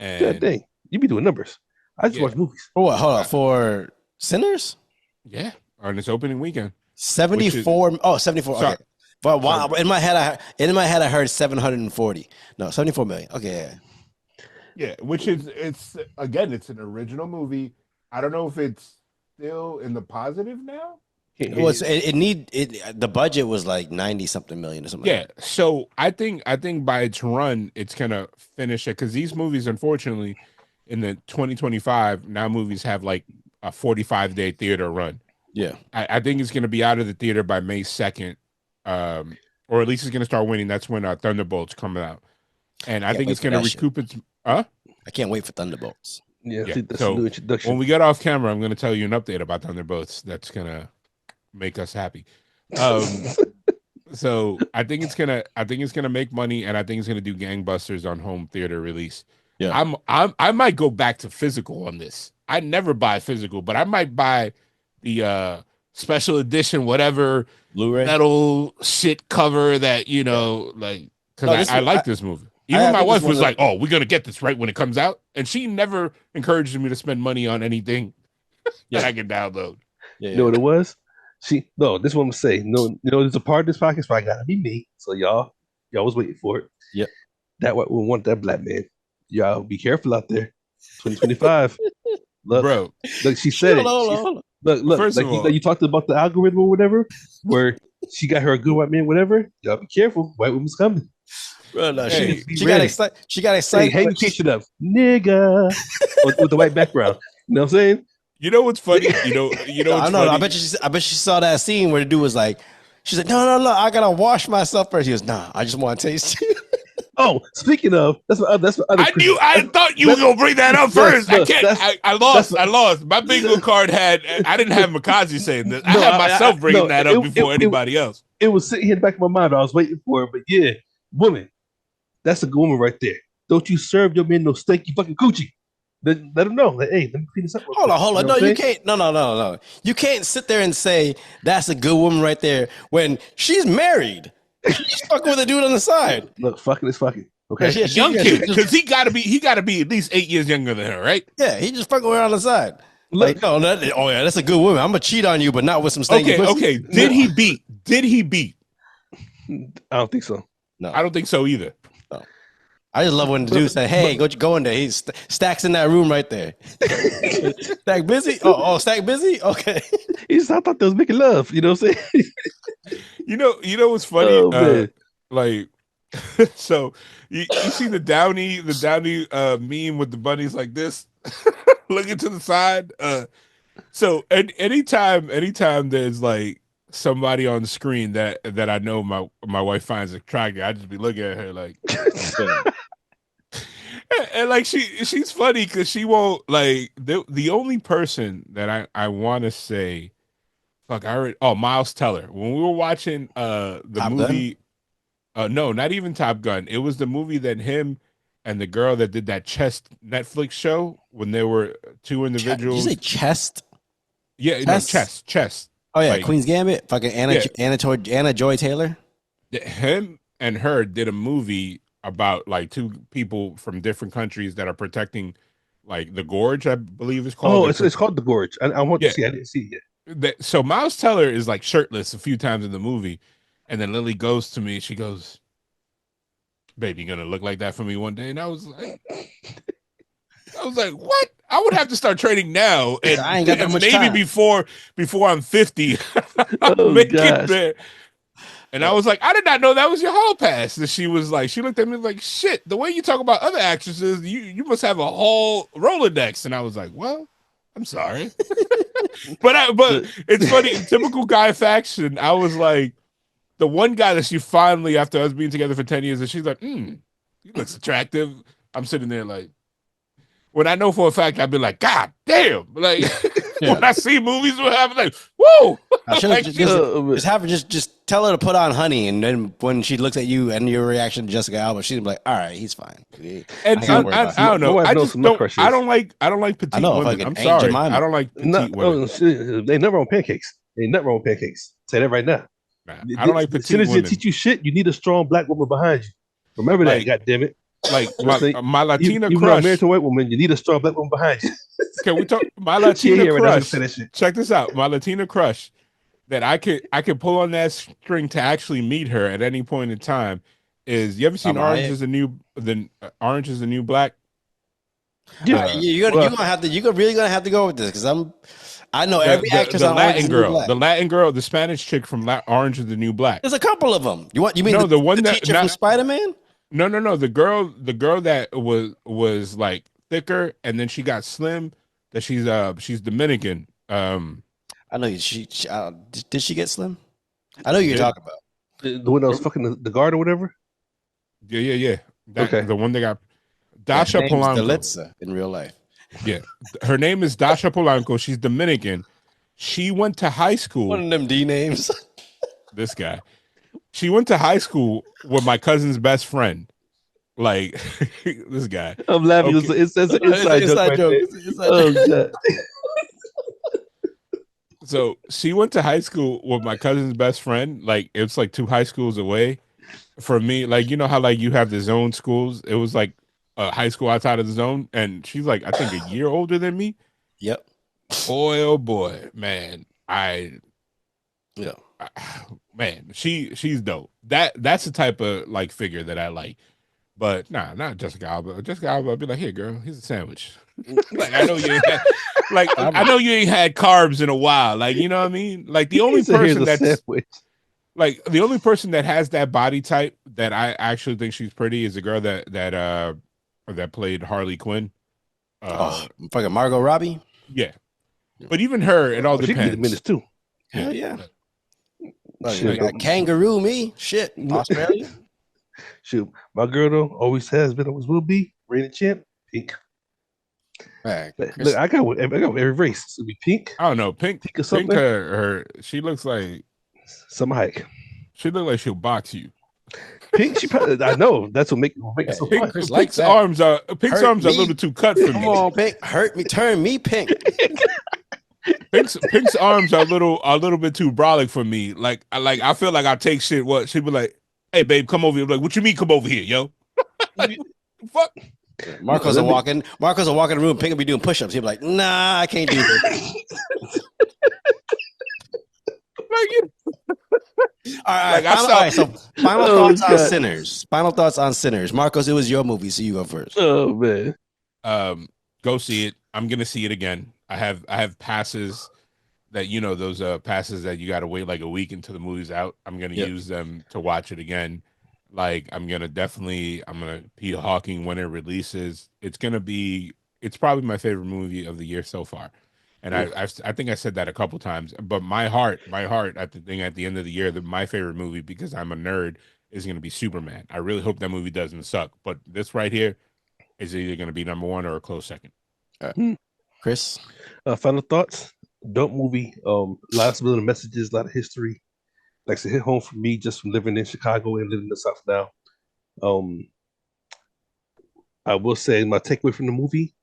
And God dang, you be doing numbers. I just watch movies. For what? Hold on, for Sinners? Yeah, on its opening weekend. 74. 74. Sorry. Okay. But in my head, I heard 740. No, 74 million. Okay. Yeah. Yeah, which is it's again, it's an original movie. I don't know if it's still in the positive now. Can't It hear was you. the budget was like 90 something million or something like Yeah, so I think by its run, it's gonna finish it because these movies, unfortunately, in the 2025 now movies have like a 45-day theater run. that. I think it's gonna be out of the theater by May 2nd, or at least it's gonna start winning. That's when Thunderbolts come out, and I Can't think wait it's for gonna that shit. recoup its. Huh? I can't wait for Thunderbolts. Yeah, I Yeah. think that's a So new when introduction. we get off camera, I'm gonna tell you an update about Thunderbolts. That's gonna make us happy. Um, so I think it's gonna make money, and I think it's gonna do gangbusters on home theater release. Yeah. I might go back to physical on this. I never buy physical, but I might buy the special edition, whatever Blu-ray. metal shit cover that like because No, I like this movie. Even I my think this wife was one. like, "Oh, we're gonna get this right when it comes out," and she never encouraged me to spend money on anything that Yeah. I can download. Yeah. You know what it was? This one was say, no, there's a part of this podcast where I gotta be me. So y'all was waiting for it. Yep. That white woman want that black man. Y'all be careful out there. 2025. Look, Bro, look, she said it. Hold on. Look, First like of all- you talked about the algorithm or whatever, where she got her a good white man, whatever. Y'all be careful. White woman's coming. Bro, no, Hey, she got excited. She got Hey, excited. hang your t-shirt up, nigga, with the white background. You know what I'm saying? you know what's funny? You know what's I know. funny? I bet she saw that scene where the dude was like, she's like, no, I gotta wash myself first. He goes, nah, I just want to taste you. Oh, speaking of, that's my other. I thought you were gonna bring that up first. I look, can't. that's- I lost. My bingo card had. I didn't have Makazi saying this. I No, had myself bringing no, that up before anybody else. It was sitting here in the back of my mind. I was waiting for it, but yeah, woman, that's a good woman right there. Don't you serve your men no stinky fucking coochie. Let them know. Like, hey, let me clean this up. real quick. Hold on. You know No, what I'm you saying? can't. No. You can't sit there and say that's a good woman right there when she's married. She's fucking with a dude on the side. Look, fucking is fucking. Okay. Yeah, Young kid, because he got to be at least 8 years younger than her, right? Yeah, he just fucking with her on the side. Look, Like, no, that's a good woman. I'm gonna cheat on you, but not with some stinky pussy. Okay. Did he beat? I don't think so. No, I don't think so either. I just love when the dude said, "Hey, go in there." He's Stack's in that room right there. Stack busy? Oh, Stack busy? Okay. I thought they was making love. You know what I'm saying? You know what's funny? Oh, man. Like, so you see the Downey meme with the bunnies like this, looking to the side. So anytime there's like somebody on the screen that I know my wife finds attractive, I just be looking at her like, and like she's funny because she won't like the only person that I want to say. Fuck, I already. Oh, Miles Teller. When we were watching the Top movie, no, not even Top Gun. It was the movie that him and the girl that did that chess Netflix show when there were two Did individuals. you say chest? Yeah, chess. Oh yeah, Like- Queen's Gambit. Fucking Anna Joy Taylor. Him and her did a movie about like two people from different countries that are protecting like the gorge, I believe it's called. Oh, it's called The Gorge. I want Yeah. to see. I didn't see it yet. So Miles Teller is like shirtless a few times in the movie, and then Lily goes to me. She goes, "Baby, you gonna look like that for me one day?" And I was like, "What? I would have to start training now, and I ain't got that much maybe time. before I'm 50, Oh, make it gosh. there." And I was like, "I did not know that was your hall pass." And she was like, she looked at me like, "Shit, the way you talk about other actresses, you must have a whole Rolodex." And I was like, "Well, I'm sorry." but it's funny, in typical guy faction, I was like, the one guy that she finally, after us being together for 10 years, and she's like, he looks attractive. I'm sitting there like, when I know for a fact, I'd be like, God damn. Like, when I see movies, what happens? Like, whoa. I should Like, just have her just tell her to put on Honey, and then when she looks at you and your reaction to Jessica Alba, she's like, "All right, he's fine." and I ain't gotta worry about I don't know. My wife I knows just some of my don't. crushes. I don't like petite I know, women. fucking I'm Aunt sorry. Jemima. I don't like petite No, women. shit, they never on pancakes. They never on pancakes. Say that right now. Nah, I don't like As soon petite as they women. teach you shit, you need a strong black woman behind you. Remember that, Like- God damn it. Like You know what I'm saying? my Latina Even though I'm crush. married to a white woman, you need a strong black woman behind you. Can we talk? My She Latina here right now to crush. say that shit. Check this out. My Latina crush that I could pull on that string to actually meet her at any point in time is, you ever seen Amaya? Orange is the New Black? Yeah. You're really gonna have to go with this because I know every actress the on Orange is Latin the New girl, Black. the Latin girl, the Spanish chick from Orange is the New Black. There's a couple of them. You mean No, the one the that teacher from not Spider Man? no, the girl that was like thicker and then she got slim. That she's Dominican. I know did she get slim? I know She you're did. talking about. The one that was fucking the guard or whatever. Yeah. That Okay. the one that got Yeah, her Dasha name's Polanco. Delitza in real life. Yeah, her name is Dasha Polanco. She's Dominican. She went to high One school. of them D names. This guy. She went to high school with my cousin's best friend. Like this guy. I'm laughing. Okay. It's an inside joke right there. It's an inside Oh joke. god. So she went to high school with my cousin's best friend. Like it's like 2 high schools away. For me, like you know how like you have the zone schools. It was like a high school outside of the zone, and she's like I think a year older than me. Yep. Boy, oh boy, man, Yeah. man, she's dope. That's the type of like figure that I like. But nah, not Jessica Alba. Jessica Alba, I'd be like, here, girl, here's a sandwich. Like I know you ain't had, like I know you ain't had carbs in a while. Like you know what I mean? Like the only person that's sandwich. like the only person that has that body type that I actually think she's pretty is the girl that played Harley Quinn. Fucking Margot Robbie. Yeah, but even her, it all She can get a depends. minutes too. Hell yeah. Shit. Got kangaroo me. Shit. Australia. Shoot, my girl though always has been, always will be. Reigning champ, pink. Right. Look, I got every race. It'll be pink. I don't know, pink Or something. her she looks like Some hike. she'll box you. Pink. She probably. I know. That's what make it so fun. Chris likes Pink's that. arms are Hurt a me. little too cut for Come me. on, Pink. Hurt me. Turn me pink. Pink's arms are a little bit too brolic for me. Like I feel like I take shit. What she'd be like, hey babe, come over here. I'm like, what you mean come over here, yo? Fuck. Marcos will walk in the room. Pink will be doing push-ups. He'll be like, nah, I can't do this. All right, Like, all right, so final thoughts on God. Sinners. Final thoughts on Sinners. Marcos, it was your movie, so you go first. Oh man. Go see it. I'm gonna see it again. I have passes that those passes that you got to wait like a week until the movie's out. I'm gonna use them to watch it again. Like I'm gonna Pete Hawking when it releases. It's probably my favorite movie of the year so far. And I think I said that a couple times, but my heart at the end of the year, my favorite movie, because I'm a nerd, is going to be Superman. I really hope that movie doesn't suck, but this right here is either going to be number one or a close second. Chris? Final thoughts. Dope movie. Lots of little messages, a lot of history. Like to hit home for me just from living in Chicago and living in the South now. I will say my takeaway from the movie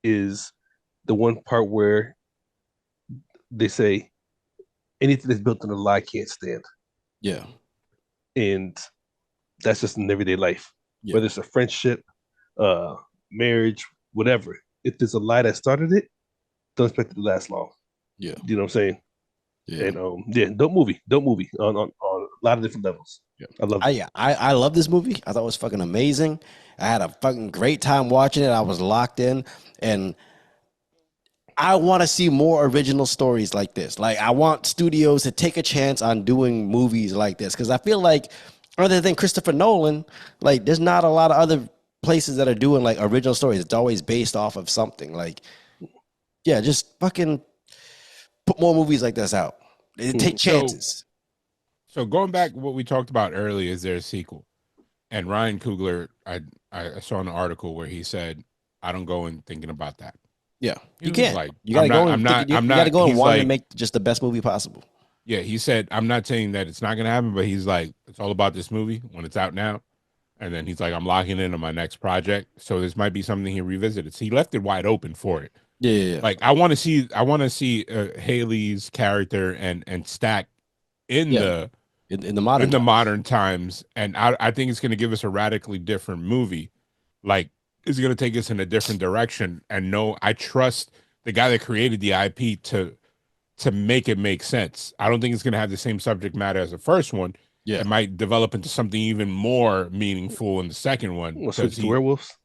is the one part where they say anything that's built on a lie can't stand. Yeah. And that's just in everyday life. Yeah. Whether it's a friendship, marriage, whatever. If there's a lie that started it, don't expect it to last long. Yeah. You know what I'm saying? Yeah. And dope movie on a lot of different levels. Yeah. I love it. I love this movie. I thought it was fucking amazing. I had a fucking great time watching it. I was locked in, and I want to see more original stories like this. Like I want studios to take a chance on doing movies like this, because I feel like other than Christopher Nolan, like there's not a lot of other places that are doing like original stories. It's always based off of something. Like, yeah, just fucking put more movies like this out. Take chances. So going back what we talked about earlier, is there a sequel? And Ryan Coogler, I saw an article where he said, I don't go in thinking about that. Yeah, He you was can't. like, You gotta go. I'm not. You gotta go and he's want to like- make just the best movie possible. Yeah, he said, I'm not saying that it's not going to happen, but he's like, it's all about this movie when it's out now. And then he's like, I'm locking in on my next project. So this might be something he revisits. He left it wide open for it. Yeah. Like I want to see Haley's character and Stack in the modern times. And I think it's going to give us a radically different movie. Like it's going to take us in a different direction. And I trust the guy that created the IP to make it make sense. I don't think it's going to have the same subject matter as the first one. Yeah. It might develop into something even more meaningful in the second one. We'll switch to werewolves.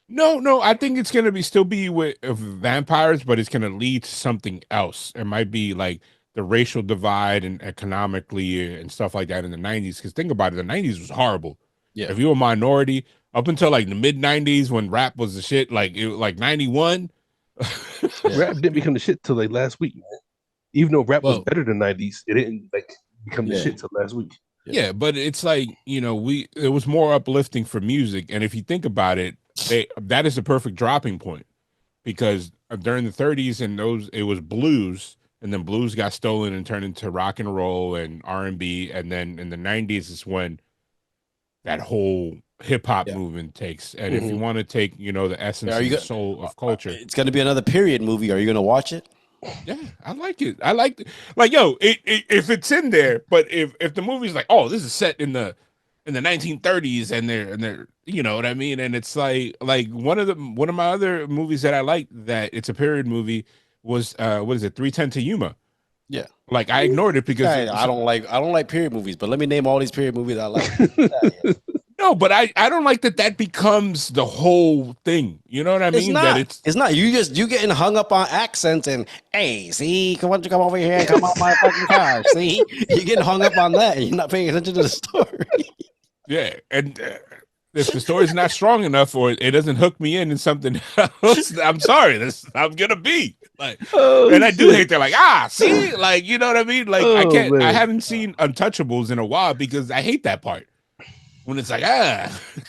No, I think it's gonna still be with vampires, but it's gonna lead to something else. It might be like the racial divide and economically and stuff like that in the '90s. Because think about it, the '90s was horrible. Yeah. If you were a minority, up until like the mid '90s when rap was the shit, like it like '91. Rap didn't become the shit till like last week, man. Even though rap was Well, better than '90s, it didn't like become the shit till last week. yeah, but it's like, it was more uplifting for music. And if you think about it, that is the perfect dropping point because during the 30s and those it was blues, and then blues got stolen and turned into rock and roll and R&B, and then in the 90s is when that whole hip hop Yeah. movement takes. And if you want to take, the essence Are and you the go- soul of culture, It's going to be another period movie. Are you going to watch it? yeah, I like it. I like like, yo, if it's in there, but if the movie's like, oh, this is set in the 1930s and they're you know what I mean, and it's like one of my other movies that I like that it's a period movie was what is it, 310 to Yuma. Yeah. Like I ignored it because I don't like period movies, but let me name all these period movies I like. no, but I don't like that becomes the whole thing. You know what I mean? That It's not. You getting hung up on accents and hey, see, why don't you come over here and come out my fucking car? See, you're getting hung up on that. And you're not paying attention to the story. yeah, and if the story's not strong enough or it doesn't hook me in something else, I'm sorry. I'm gonna be like, and I do hate that. Like, see, like, you know what I mean? Like, I can't. Man. I haven't seen Untouchables in a while because I hate that part when it's like,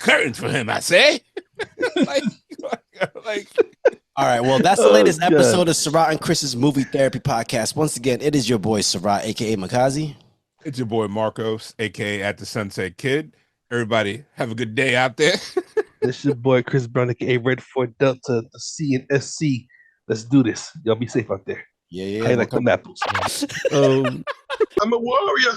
curtains for him. I say, like. All right, well, that's the latest episode of Sarat and Chris's Movie Therapy Podcast. Once again, it is your boy Sarat, aka Makazi. It's your boy Marcos, aka at the Sunset Kid. Everybody, have a good day out there. This your boy Chris Brown, aka Red Fort Delta, the C and SC. Let's do this. Y'all be safe out there. Yeah. I like them apples. I'm a warrior.